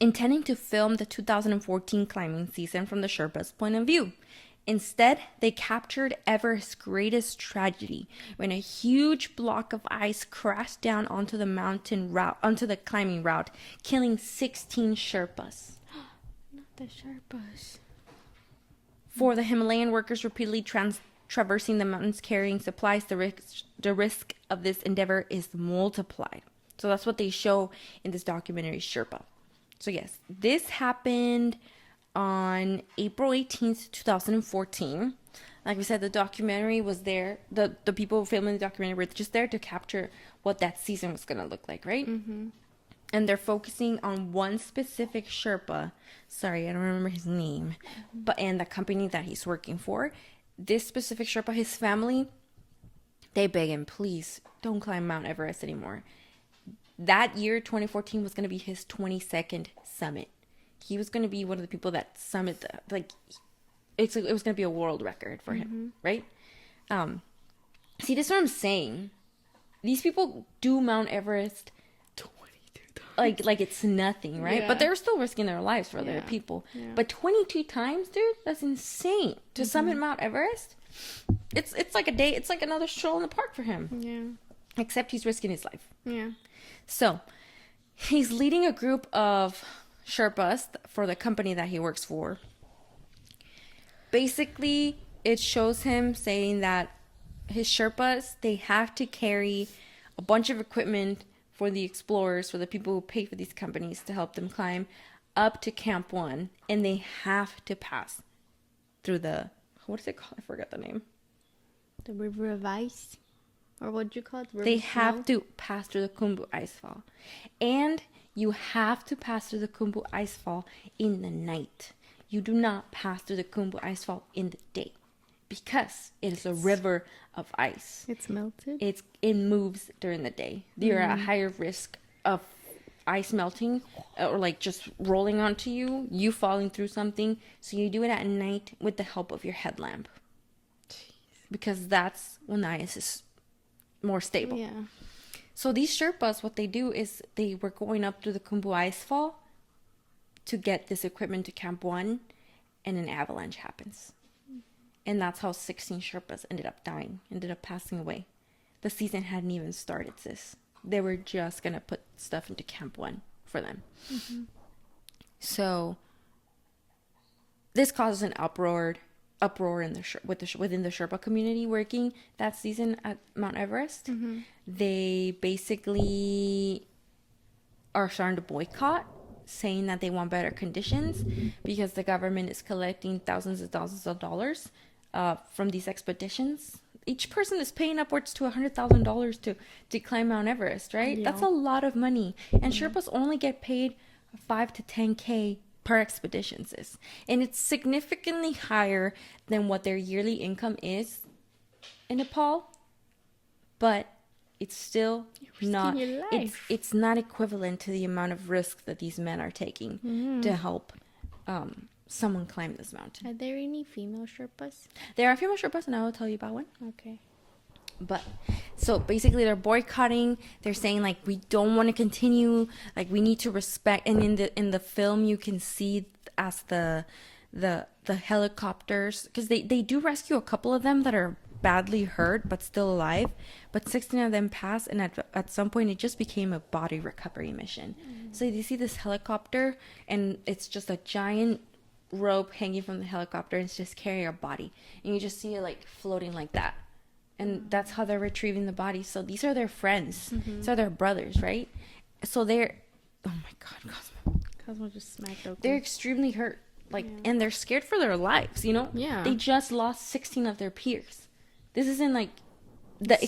intending to film the 2014 climbing season from the Sherpas' point of view. Instead, they captured Everest's greatest tragedy when a huge block of ice crashed down onto the climbing route, killing 16 Sherpas. Not the Sherpas. For the Himalayan workers repeatedly traversing the mountains carrying supplies, the risk of this endeavor is multiplied. So that's what they show in this documentary, Sherpa. So yes, this happened on April 18th, 2014. Like we said, the documentary was there. The people filming the documentary were just there to capture what that season was going to look like, right? And they're focusing on one specific Sherpa. Sorry, I don't remember his name. And the company that he's working for. This specific Sherpa, his family, they beg him, please don't climb Mount Everest anymore. That year, 2014, was going to be his 22nd summit. He was going to be one of the people that summit, it was going to be a world record for him, right? See, this is what I'm saying. These people do Mount Everest 22 times. Like it's nothing, right? Yeah. But they're still risking their lives for other people. Yeah. But 22 times, dude, that's insane. To summit Mount Everest, it's like a day, it's like another stroll in the park for him. Yeah. Except he's risking his life. Yeah. So, he's leading a group of Sherpas for the company that he works for. Basically, it shows him saying that his Sherpas, they have to carry a bunch of equipment for the explorers, for the people who pay for these companies to help them climb up to Camp 1, and they have to pass through the, what is it called? I forgot the name. The River of Ice? Or what do you call it? They have to pass through the Khumbu Icefall. And you have to pass through the Khumbu Icefall in the night. You do not pass through the Khumbu Icefall in the day. Because it is a river of ice. It's melted? It moves during the day. You're at a higher risk of ice melting or like just rolling onto you falling through something. So you do it at night with the help of your headlamp. Jeez. Because that's when the ice is more stable. Yeah. So these Sherpas, what they do is they were going up through the Khumbu Icefall to get this equipment to Camp 1, and an avalanche happens. And that's how 16 Sherpas ended up dying, ended up passing away. The season hadn't even started, sis. They were just going to put stuff into Camp 1 for them. So this causes an uproar in within the Sherpa community working that season at Mount Everest. They basically are starting to boycott, saying that they want better conditions because the government is collecting thousands of dollars from these expeditions. Each person is paying upwards to $100,000 to climb Mount Everest, right? Yeah. That's a lot of money. And Sherpas only get paid 5 to 10K per expedition, sis. And it's significantly higher than what their yearly income is in Nepal. But it's still not, it's not equivalent to the amount of risk that these men are taking to help someone climb this mountain. Are there any female Sherpas? There are female Sherpas, and I will tell you about one. Okay. But so basically they're boycotting. They're saying like we don't want to continue, like we need to respect. And in the film you can see as the helicopters, because they do rescue a couple of them that are badly hurt but still alive, but 16 of them pass, and at some point it just became a body recovery mission. So you see this helicopter and it's just a giant rope hanging from the helicopter, and it's just carrying a body, and you just see it like floating like that, and that's how they're retrieving the body. So these are their friends. These are their brothers, right? So they're, oh my god, Cosmo just smacked open. they're extremely hurt, like, and they're scared for their lives, you know? Yeah. They just lost 16 of their peers. This isn't like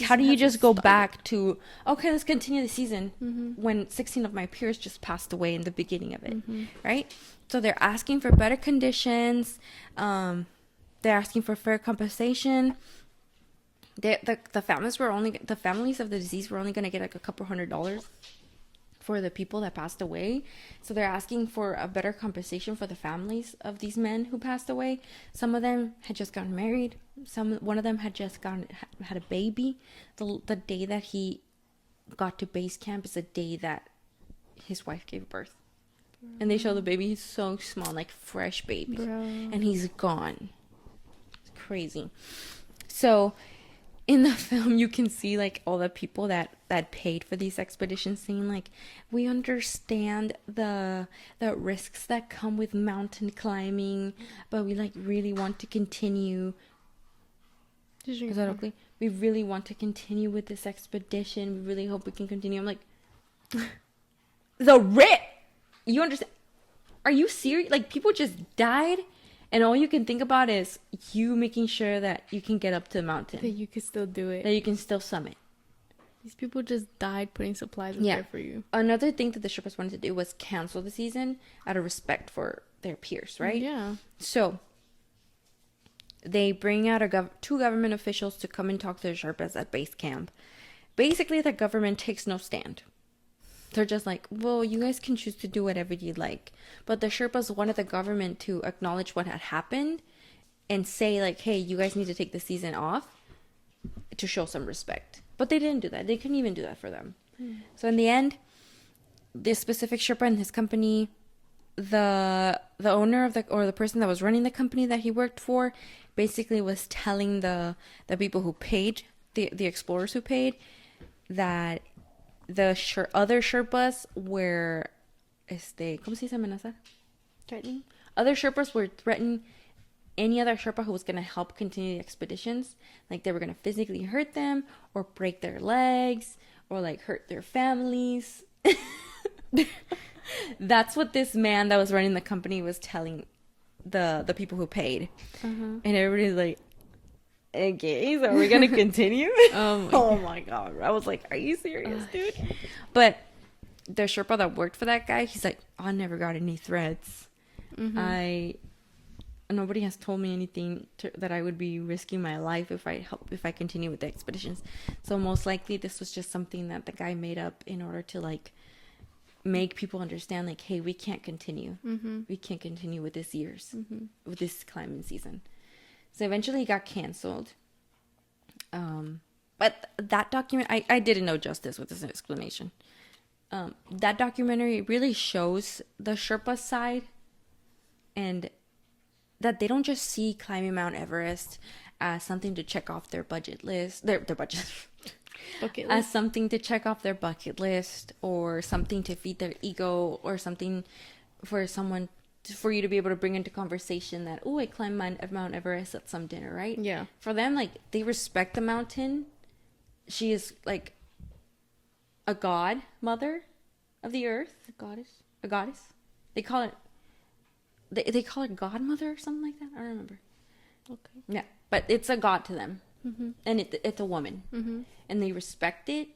how do you just go back to, okay, let's continue the season when 16 of my peers just passed away in the beginning of it, right? So they're asking for better conditions. They're asking for fair compensation. The families of the deceased were only going to get like a couple $100 for the people that passed away. So they're asking for a better compensation for the families of these men who passed away. Some of them had just gotten married. One of them had just had a baby. The day that he got to base camp is the day that his wife gave birth. And they show the baby. He's so small, like fresh baby. Bro. And he's gone. It's crazy. So in the film you can see like all the people that paid for these expeditions saying like, we understand the risks that come with mountain climbing, but we like really want to continue. Is that okay? We really want to continue with this expedition. We really hope we can continue. I'm like, you understand? Are you serious? Like, people just died, and all you can think about is you making sure that you can get up to the mountain. That you can still do it. That you can still summit. These people just died putting supplies up there for you. Another thing that the Sherpas wanted to do was cancel the season out of respect for their peers, right? Yeah. So they bring out two government officials to come and talk to the Sherpas at base camp. Basically, the government takes no stand. They're just like, well, you guys can choose to do whatever you like. But the Sherpas wanted the government to acknowledge what had happened and say, like, hey, you guys need to take the season off to show some respect. But they didn't do that. They couldn't even do that for them. So in the end, this specific Sherpa and his company, the owner of the person that was running the company that he worked for, basically was telling the people who paid, the explorers who paid, that the other Sherpas were ¿cómo se dice amenazar? Threatening. Other Sherpas were threatening any other Sherpa who was going to help continue the expeditions. Like, they were going to physically hurt them or break their legs or like hurt their families. That's what this man that was running the company was telling the people who paid. And everybody's like, okay, so are we gonna continue? Oh my god. I was like, are you serious, dude? But the Sherpa that worked for that guy, he's like, I never got any threats. Nobody has told me anything that I would be risking my life if I continue with the expeditions. So most likely this was just something that the guy made up in order to like make people understand, like, hey, we can't continue. We can't continue with this with this climbing season. So eventually it got canceled. But that document, I didn't know justice with this explanation. That documentary really shows the Sherpa side, and that they don't just see climbing Mount Everest as something to check off their bucket list, their budget, as something to check off their bucket list, or something to feed their ego, or something for you to be able to bring into conversation that, oh, I climbed Mount Everest at some dinner, right? Yeah. For them, like, they respect the mountain. She is like a god mother of the earth. A goddess. They call it. They call it godmother or something like that. I don't remember. Okay. Yeah, but it's a god to them, and it's a woman, and they respect it.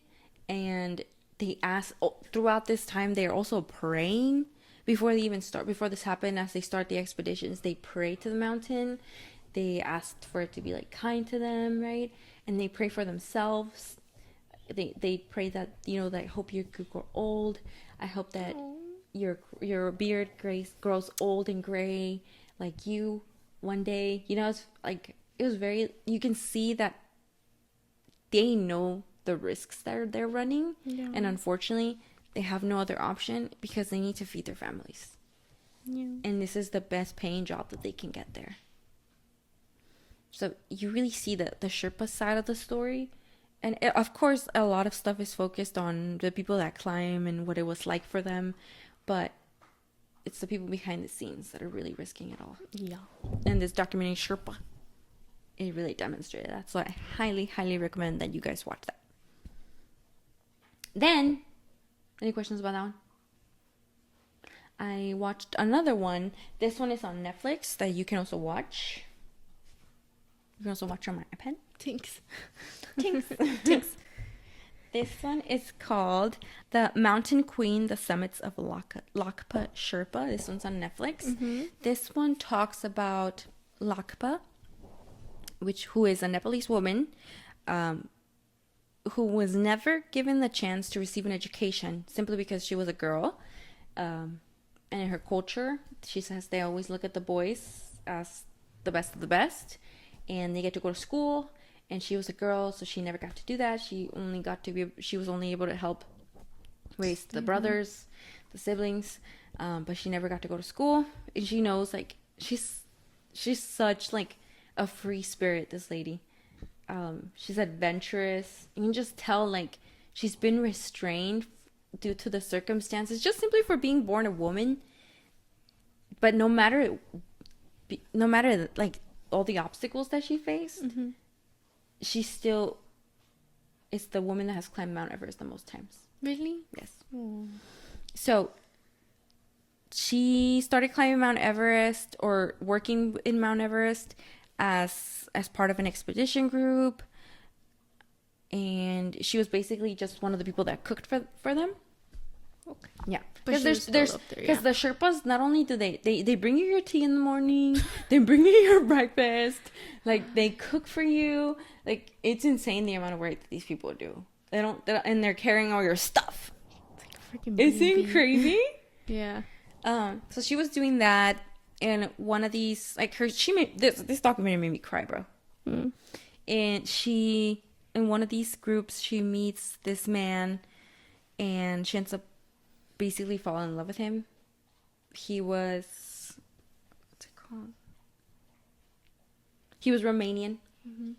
And they ask throughout this time. They are also praying before they even start. Before this happened, as they start the expeditions, they pray to the mountain. They asked for it to be like kind to them, right? And they pray for themselves. They pray that, that I hope you could grow old. I hope that your beard grows old and gray like you one day. It's like, it was very, you can see that they know the risks that they're running. Yeah. And unfortunately, they have no other option because they need to feed their families. Yeah. And this is the best paying job that they can get there. So you really see the Sherpa side of the story. And of course, a lot of stuff is focused on the people that climb and what it was like for them. But it's the people behind the scenes that are really risking it all. Yeah. And this documentary, Sherpa, it really demonstrated that. So I highly, highly recommend that you guys watch that. Then, any questions about that one? I watched another one. This one is on Netflix that you can also watch. You can also watch on my iPad. Thanks. Thanks. This one is called The Mountain Queen, The Summits of Lakpa Sherpa. This one's on Netflix. Mm-hmm. This one talks about Lakpa, who is a Nepalese woman who was never given the chance to receive an education simply because she was a girl. And in her culture, she says they always look at the boys as the best of the best. And they get to go to school, and she was a girl, so she never got to do that. She was only able to help raise the brothers, the siblings, but she never got to go to school. And she knows, like, she's such like a free spirit, this lady. She's adventurous. You can just tell, like, she's been restrained due to the circumstances, just simply for being born a woman. But no matter like all the obstacles that she faced, she still is the woman that has climbed Mount Everest the most times. Really? Yes. Oh. So she started climbing Mount Everest, or working in Mount Everest, as part of an expedition group, and she was basically just one of the people that cooked for them. Okay. Yeah, But because there's the Sherpas, not only do they bring you your tea in the morning, they bring you your breakfast, like they cook for you. Like, it's insane the amount of work that these people do. And they're carrying all your stuff. It's like a freaking Isn't baby. it crazy? Yeah. So she was doing that, and one of these, like, she made this documentary made me cry, bro. Mm. And she, in one of these groups, she meets this man, and she ends up basically falling in love with him. He was, what's it called? He was Romanian. Mm-hmm.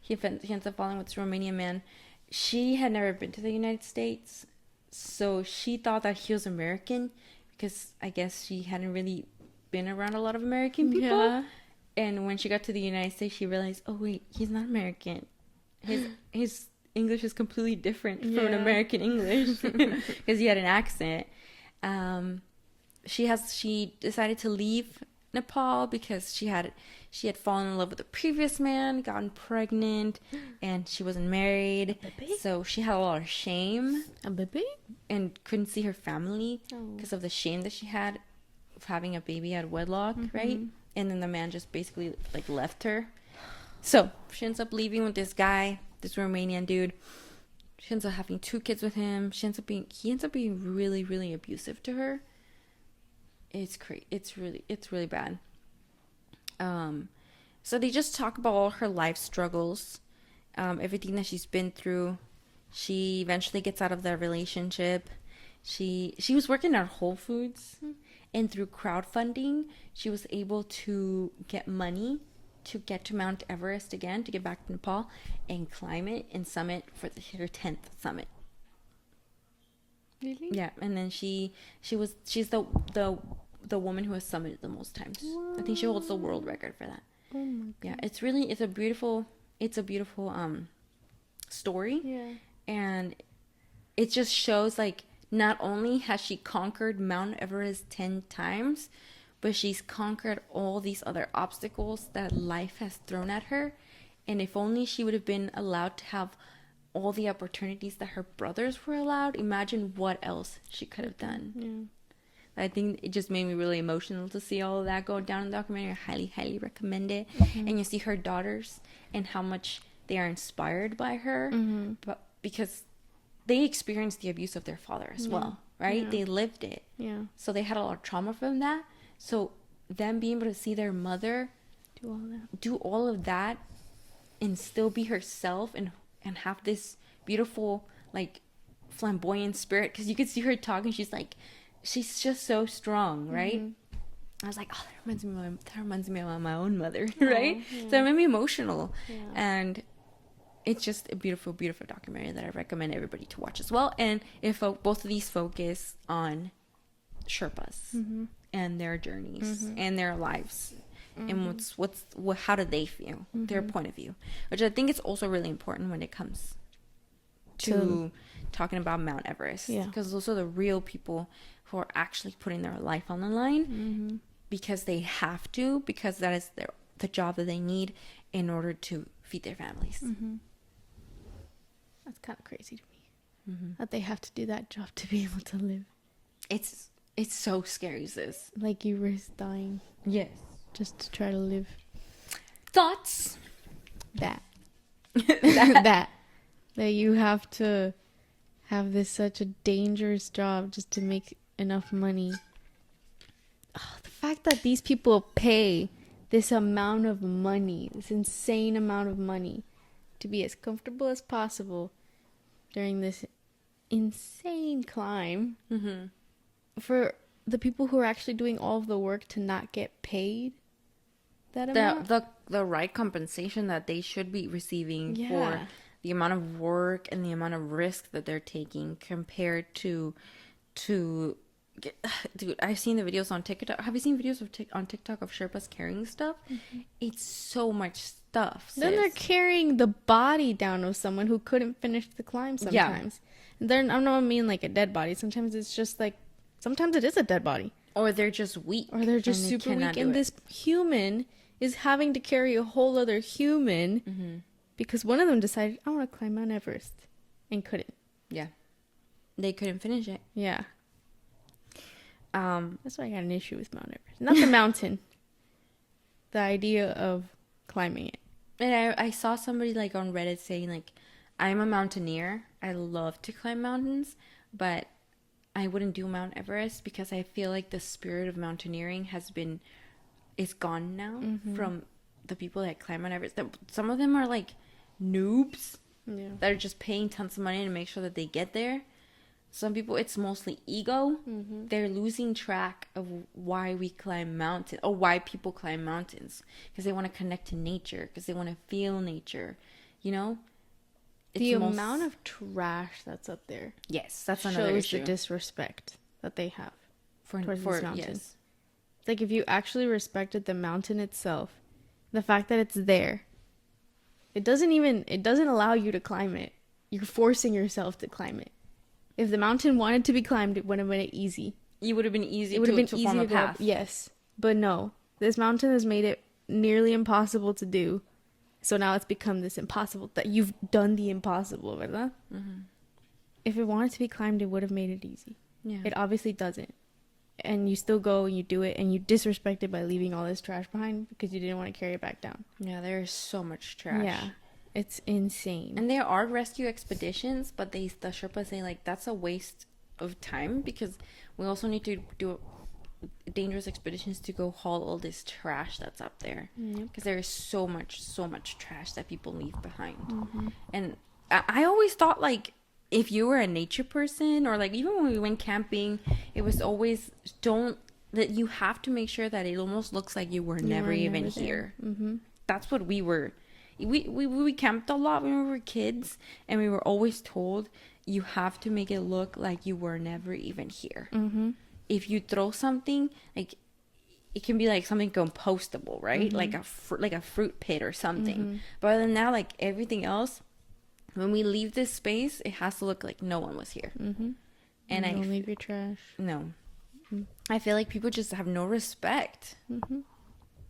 He ends up falling with this Romanian man. She had never been to the United States, so she thought that he was American, because I guess she hadn't really been around a lot of American people. Yeah. And when she got to the United States, she realized, oh wait, he's not American. His English is completely different from an American English, because he had an accent. She decided to leave Nepal because she had fallen in love with a previous man, gotten pregnant, and she wasn't married. So she had a lot of shame. A baby? And couldn't see her family because of the shame that she had of having a baby out of wedlock, right? And then the man just basically, like, left her. So she ends up leaving with this guy, this Romanian dude. She ends up having 2 kids with him. He ends up being really, really abusive to her. It's crazy. It's really bad. So they just talk about all her life struggles, everything that she's been through. She eventually gets out of the relationship. She was working at Whole Foods, and through crowdfunding, she was able to get money to get to Mount Everest again, to get back to Nepal and climb it and summit for her 10th summit. Really? Yeah, and then she's the woman who has summited the most times. What? I think she holds the world record for that. Oh my God. Yeah, it's a beautiful story. Yeah. And it just shows, like, not only has she conquered Mount Everest 10 times, but she's conquered all these other obstacles that life has thrown at her. And if only she would have been allowed to have all the opportunities that her brothers were allowed, imagine what else she could have done. Yeah. I think it just made me really emotional to see all of that go down in the documentary. I highly, highly recommend it. And you see her daughters and how much they are inspired by her, but because they experienced the abuse of their father as well, right? Yeah. They lived it. Yeah. So they had a lot of trauma from that. So them being able to see their mother Do all that. do all of that and still be herself and and have this beautiful, like, flamboyant spirit, because you could see her talking. She's just so strong, right? I was like, oh, that reminds me of my own mother, right? Yeah. So it made me emotional. Yeah. And it's just a beautiful, beautiful documentary that I recommend everybody to watch as well. And if both of these focus on Sherpas and their journeys and their lives and how do they feel, their point of view, which I think is also really important when it comes to talking about Mount Everest, because those are the real people who are actually putting their life on the line because they have to, because that is the job that they need in order to feed their families. That's kind of crazy to me that they have to do that job to be able to live. It's so scary, sis. Like you risk dying. Yes. Just to try to live. Thoughts? That that you have to have this such a dangerous job just to make enough money. Oh, the fact that these people pay this amount of money, this insane amount of money, to be as comfortable as possible during this insane climb, for the people who are actually doing all of the work to not get paid that amount. The right compensation that they should be receiving for the amount of work and the amount of risk that they're taking compared to dude, I've seen the videos on TikTok. Have you seen videos on TikTok of Sherpas carrying stuff? It's so much stuff, sis. Then they're carrying the body down of someone who couldn't finish the climb sometimes. I don't mean like a dead body. Sometimes it's just like, sometimes it is a dead body. Or they're just weak. Or they're just super weak. And this human is having to carry a whole other human because one of them decided, I want to climb Mount Everest, and couldn't. Yeah. They couldn't finish it. Yeah. That's why I got an issue with Mount Everest. Not the mountain. The idea of climbing it. And I saw somebody like on Reddit saying like, I'm a mountaineer. I love to climb mountains, but I wouldn't do Mount Everest because I feel like the spirit of mountaineering is gone now from the people that climb Mount Everest. Some of them are like noobs that are just paying tons of money to make sure that they get there. Some people, it's mostly ego. They're losing track of why we climb mountains, or why people climb mountains, because they want to connect to nature, because they want to feel nature, you know? The amount of trash that's up there. Yes, that's another issue. Shows the disrespect that they have towards these mountains. Yes. Like if you actually respected the mountain itself, the fact that it's there, it doesn't allow you to climb it. You're forcing yourself to climb it. If the mountain wanted to be climbed, it would have been easy. It would have been easy. It would have been easy to go up. Yes, but no. This mountain has made it nearly impossible to do. So now it's become this impossible, that you've done the impossible, ¿verdad? If it wanted to be climbed, it would have made it easy. Yeah. It obviously doesn't. And you still go and you do it, and you disrespect it by leaving all this trash behind because you didn't want to carry it back down. Yeah, there's so much trash. Yeah. It's insane. And there are rescue expeditions, but the Sherpas say like that's a waste of time because we also need to do dangerous expeditions to go haul all this trash that's up there, because there is so much trash that people leave behind. And I always thought like if you were a nature person, or like even when we went camping, it was always that you have to make sure that it almost looks like you were never even here. That's what we were. We camped a lot when we were kids, and we were always told you have to make it look like you were never even here. If you throw something, like it can be like something compostable, right? Like a fruit pit or something. But other than that, like everything else, when we leave this space, it has to look like no one was here. And don't leave your trash. No. I feel like people just have no respect.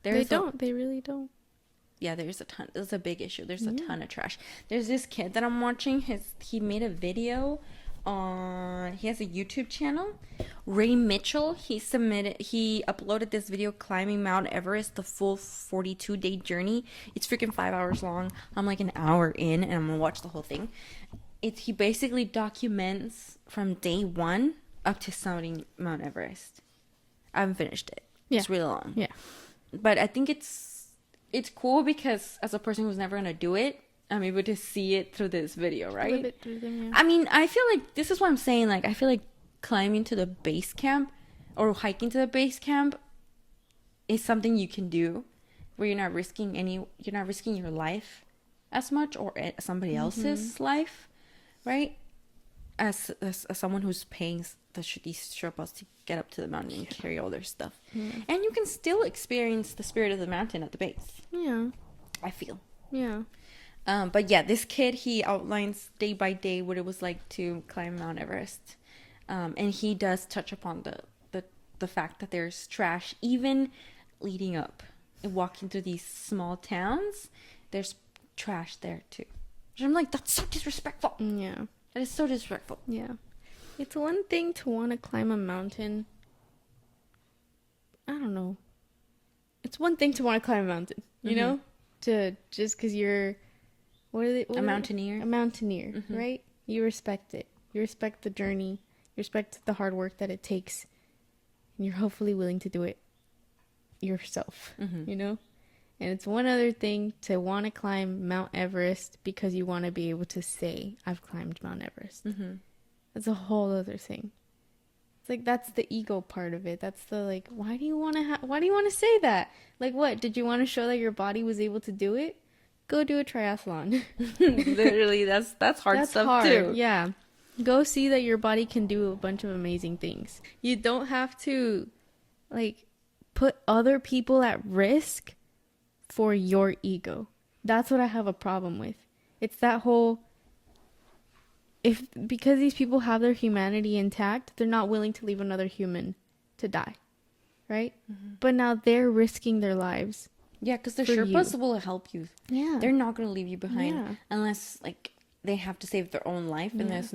They don't. They really don't. Yeah, there's a ton. It's a big issue. There's a ton of trash. There's this kid that I'm watching. He made a video on. He has a YouTube channel. Ray Mitchell. He uploaded this video climbing Mount Everest, the full 42-day journey. It's freaking 5 hours long. I'm like an hour in, and I'm gonna watch the whole thing. He basically documents from day one up to summiting Mount Everest. I haven't finished it. Yeah. It's really long. Yeah, but I think it's cool because as a person who's never gonna do it, I'm able to see it through this video, right? Live it through them, yeah. I mean, I feel like this is what I'm saying. Like, I feel like climbing to the base camp or hiking to the base camp is something you can do where you're not risking your life as much or somebody else's life, right? As someone who's paying these Sherpas to get up to the mountain and carry all their stuff. And you can still experience the spirit of the mountain at the base. Yeah. I feel. Yeah. But yeah, this kid, he outlines day by day what it was like to climb Mount Everest. And he does touch upon the fact that there's trash even leading up and walking through these small towns. There's trash there too. And I'm like, that's so disrespectful. Yeah. That is so disrespectful. Yeah. It's one thing to want to climb a mountain. I don't know. It's one thing to want to climb a mountain, you know? To just because you're a mountaineer. A mountaineer, right? You respect it. You respect the journey. You respect the hard work that it takes. And you're hopefully willing to do it yourself, you know? And it's one other thing to want to climb Mount Everest because you want to be able to say, I've climbed Mount Everest. That's a whole other thing. It's like, that's the ego part of it. That's the, like, why do you want to say that? Like, what? Did you want to show that your body was able to do it? Go do a triathlon. Literally, that's hard stuff too. Yeah. Go see that your body can do a bunch of amazing things. You don't have to, like, put other people at risk for your ego. That's what I have a problem with. It's that whole, because these people have their humanity intact, they're not willing to leave another human to die, right? But now they're risking their lives. Yeah, because the Sherpas will help you. Yeah, they're not going to leave you behind unless, like, they have to save their own life, and there's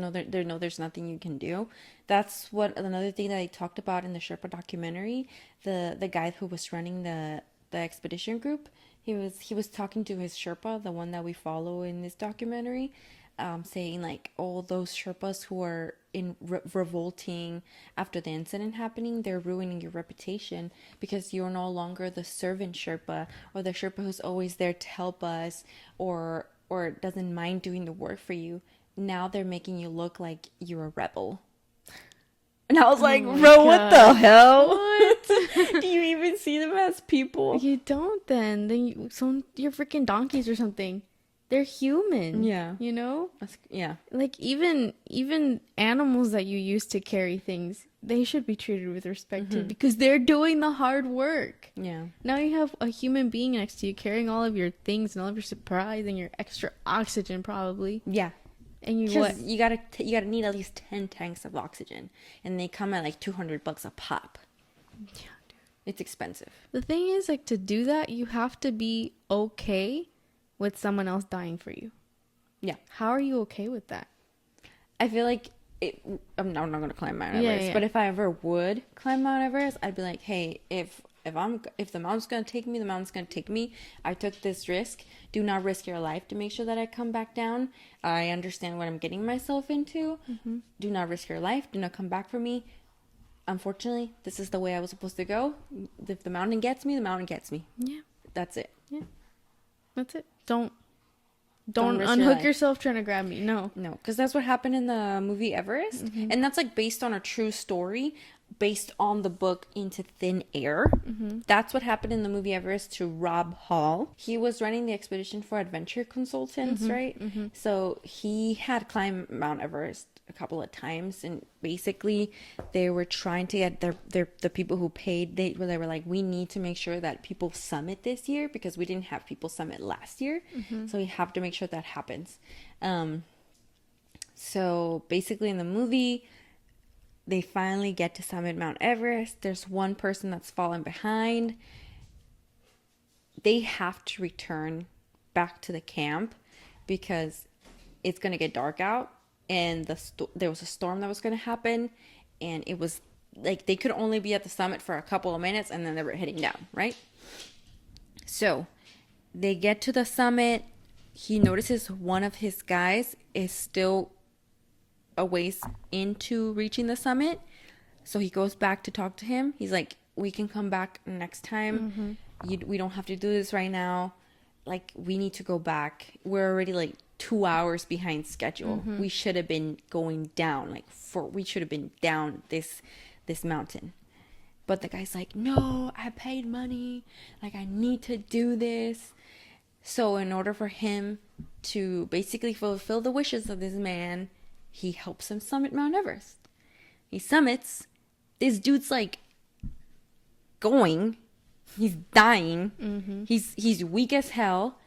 nothing you can do. That's what another thing that I talked about in the Sherpa documentary. The guy who was running the expedition group, he was talking to his Sherpa, the one that we follow in this documentary, saying like, all those Sherpas who are revolting after the incident happening, they're ruining your reputation because you're no longer the servant Sherpa or the Sherpa who's always there to help us or doesn't mind doing the work for you. Now they're making you look like you're a rebel. And I was like, bro, God. What the hell? What? Do you even see them as people? You don't then. You're freaking donkeys or something. They're human. Yeah. You know? Yeah. Like, even animals that you use to carry things, they should be treated with respect too, because they're doing the hard work. Yeah. Now you have a human being next to you carrying all of your things and all of your supplies and your extra oxygen probably. Yeah. And you gotta need at least 10 tanks of oxygen, and they come at like $200 a pop. Yeah, dude. It's expensive. The thing is, like, to do that, you have to be okay with someone else dying for you. Yeah. How are you okay with that? I feel like I'm not gonna climb Mount Everest, but if I ever would climb Mount Everest, I'd be like, hey, if the mountain's gonna take me, the mountain's gonna take me. I took this risk. Do not risk your life to make sure that I come back down. I understand what I'm getting myself into. Do not risk your life. Do not come back for me. Unfortunately, this is the way I was supposed to go. If the mountain gets me, the mountain gets me. Yeah. That's it. Yeah. That's it. Don't unhook yourself trying to grab me. No, because that's what happened in the movie Everest, and that's like based on a true story, based on the book Into Thin Air. That's what happened in the movie Everest to Rob Hall. He was running the expedition for Adventure Consultants, right? So he had climbed Mount Everest a couple of times, and basically they were trying to get the people who paid. They were like, we need to make sure that people summit this year because we didn't have people summit last year, so we have to make sure that happens. So basically in the movie, they finally get to summit Mount Everest. There's one person that's fallen behind. They have to return back to the camp because it's going to get dark out, and there was a storm that was going to happen, and it was like they could only be at the summit for a couple of minutes, and then they were heading down, right? So they get to the summit. He notices one of his guys is still a ways into reaching the summit, so he goes back to talk to him. He's like, we can come back next time. We don't have to do this right now. like, we need to go back. We're already like 2 hours behind schedule. We should have been going down, like, we should have been down this mountain. But the guy's like, no, I paid money. Like, I need to do this. So in order for him to basically fulfill the wishes of this man, he helps him summit Mount Everest. He summits. This dude's like going. He's dying. He's weak as hell.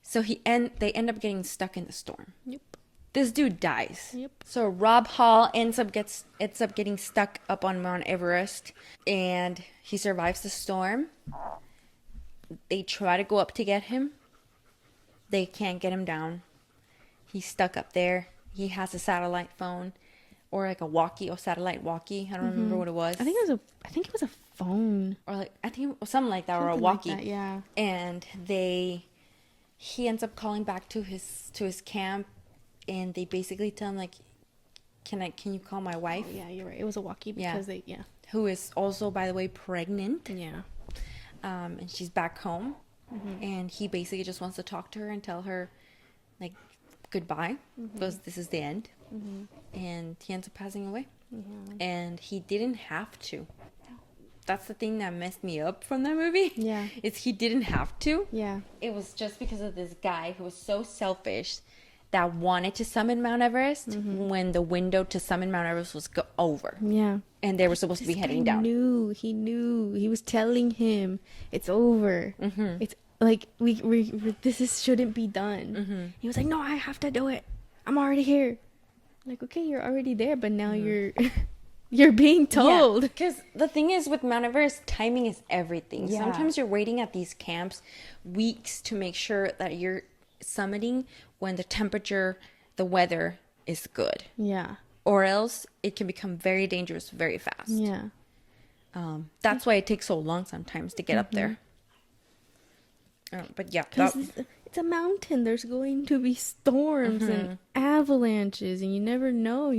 So they end up getting stuck in the storm. Yep. This dude dies. Yep. So Rob Hall ends up getting stuck up on Mount Everest, and he survives the storm. They try to go up to get him. They can't get him down. He's stuck up there. He has a satellite phone, or like a walkie, or satellite walkie. I don't remember what it was. I think it was a phone, or like I think it was something like that, something or a walkie. like that, yeah. And he ends up calling back to his camp, and they basically tell him like, can you call my wife? Oh, yeah, you're right. It was a walkie because who is also, by the way, pregnant. Yeah. And she's back home, and he basically just wants to talk to her and tell her like goodbye, because this is the end. And he ends up passing away, and he didn't have to. That's the thing that messed me up from that movie. Yeah. Is he didn't have to. Yeah. It was just because of this guy who was so selfish that wanted to summon Mount Everest when the window to summon Mount Everest was over. Yeah. And they were supposed to be heading down. He knew. He was telling him, it's over. It's like, this shouldn't be done. He was like, no, I have to do it. I'm already here. Like, okay, you're already there, but now you're being told. Because the thing is, with Mount Everest, timing is everything. Yeah. Sometimes you're waiting at these camps weeks to make sure that you're summiting when the temperature, the weather is good. Yeah. Or else it can become very dangerous very fast. Yeah. That's why it takes so long sometimes to get up there. But yeah. It's a mountain. There's going to be storms and avalanches, and you never know,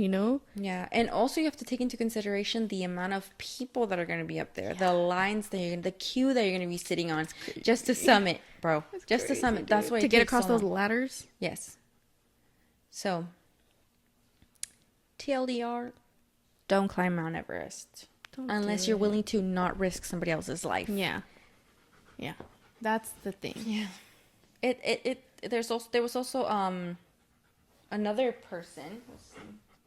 Yeah, and also you have to take into consideration the amount of people that are going to be up there, the lines the queue that you're going to be sitting on, just to summit, bro. Just to summit. That's why to get across those ladders. Yes. So, TLDR, don't climb Mount Everest unless you're willing to not risk somebody else's life. Yeah. Yeah. That's the thing. Yeah. There was also another person.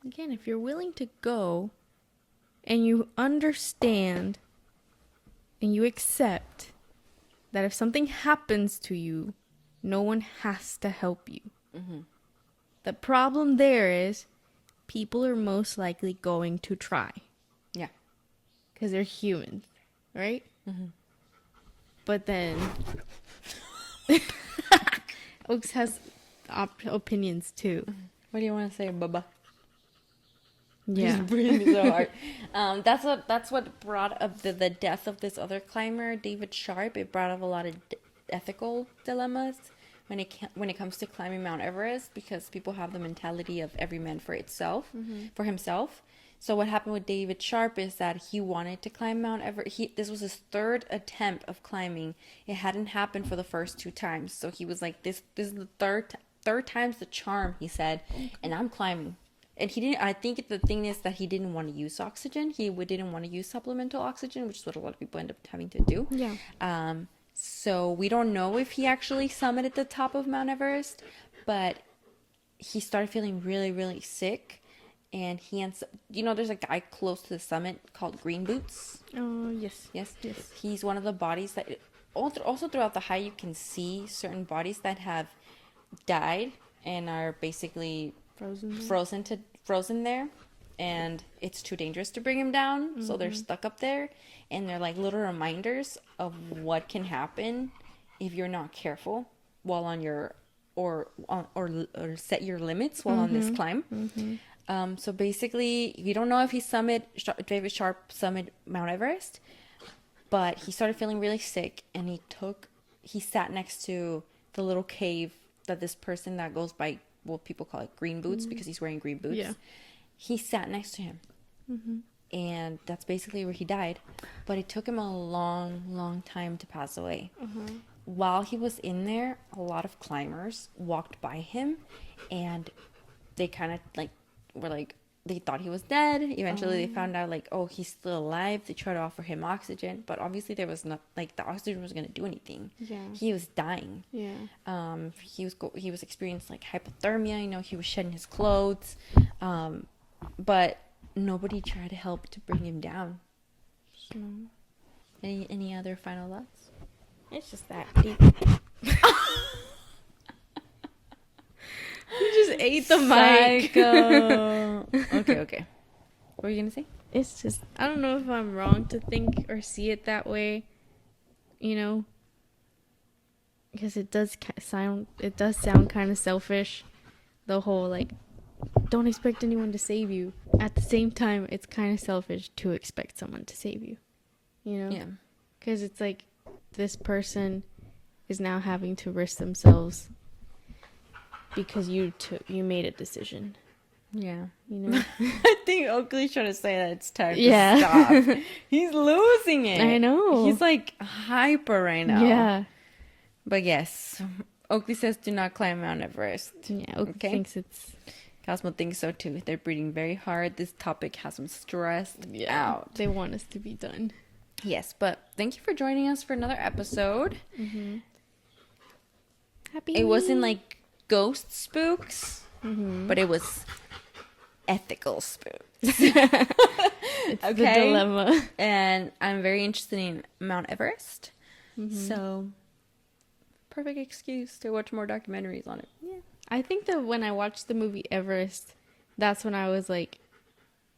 Again, if you're willing to go and you understand and you accept that if something happens to you, no one has to help you. The problem there is people are most likely going to try. Yeah. Because they're humans, right? But then Oaks has opinions too. What do you want to say, Bubba? Yeah. He's breathing so hard. That's what brought up the death of this other climber, David Sharp. It brought up a lot of ethical dilemmas when it comes to climbing Mount Everest, because people have the mentality of every man for himself. So what happened with David Sharp is that he wanted to climb Mount Everest. This was his third attempt of climbing. It hadn't happened for the first 2 times. So he was like, this is the third time's the charm, he said, and I'm climbing. And he didn't. I think the thing is that he didn't want to use oxygen. He didn't want to use supplemental oxygen, which is what a lot of people end up having to do. Yeah. So we don't know if he actually summited the top of Mount Everest, but he started feeling really, really sick. And he ends up, there's a guy close to the summit called Green Boots. Oh, yes. Yes. He's one of the bodies that, also throughout the hike, you can see certain bodies that have died and are basically frozen there. And it's too dangerous to bring him down. So they're stuck up there. And they're like little reminders of what can happen if you're not careful while on your, or set your limits while on this climb. So basically, we don't know if David Sharp summited Mount Everest, but he started feeling really sick, and he sat next to the little cave that this person that goes by, well, people call it Green Boots because he's wearing green boots. Yeah. He sat next to him, and that's basically where he died. But it took him a long, long time to pass away. while he was in there, a lot of climbers walked by him, and they kind of like were like, they thought he was dead. Eventually, they found out like, oh, he's still alive. They tried to offer him oxygen, but obviously there was not like the oxygen was gonna do anything. Yeah. He was dying. Yeah. He was experiencing like hypothermia. You know, he was shedding his clothes, but nobody tried to help to bring him down. So, any other final thoughts? It's just that deep. You just ate the mic. Psycho. Okay. What were you gonna say? It's just, I don't know if I'm wrong to think or see it that way, you know, because it does sound kind of selfish, the whole like, don't expect anyone to save you. At the same time, it's kind of selfish to expect someone to save you, you know? Yeah. Because it's like, this person is now having to risk themselves because you made a decision. Yeah. You know? I think Oakley's trying to say that it's time to stop. He's losing it. I know. He's like hyper right now. Yeah. But yes, Oakley says do not climb Mount Everest. Yeah, Oakley thinks it's... Cosmo thinks so too. They're breathing very hard. This topic has them stressed out. They want us to be done. Yes, but thank you for joining us for another episode. Mm-hmm. It wasn't like ghost spooks, but it was ethical spooks. It's the dilemma. And I'm very interested in Mount Everest. So, perfect excuse to watch more documentaries on it. Yeah. I think that when I watched the movie Everest, that's when I was like,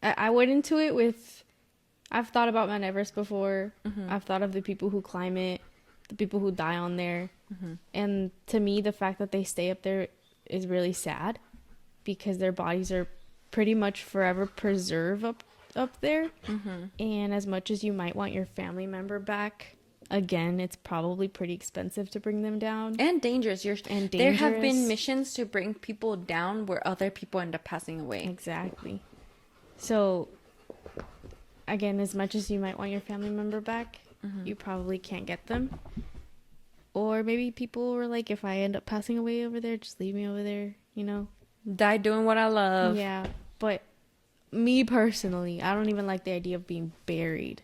I went into it with, I've thought about Mount Everest before. I've thought of the people who climb it, the people who die on there. And to me, the fact that they stay up there is really sad because their bodies are pretty much forever preserved up there. And as much as you might want your family member back, again, it's probably pretty expensive to bring them down. And dangerous. There have been missions to bring people down where other people end up passing away. Exactly. So, again, as much as you might want your family member back, you probably can't get them. Or maybe people were like, if I end up passing away over there, just leave me over there, you know? Die doing what I love. Yeah, but me personally, I don't even like the idea of being buried.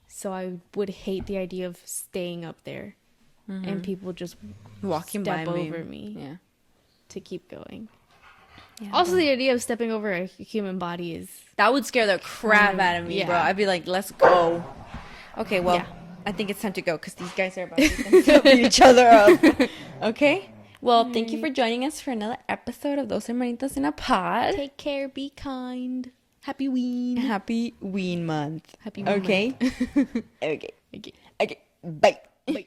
So I would hate the idea of staying up there and people just walking by over me yeah, to keep going. Yeah, also, the idea of stepping over a human body is... that would scare the crap out of me, bro. I'd be like, let's go. Okay, well, I think it's time to go because these guys are about to beat each other up. Okay? Well, thank you for joining us for another episode of Those Hermanitas in a Pod. Take care, be kind. Happy Ween. Happy Ween month. Happy Ween month. Okay? Okay. Bye. Bye.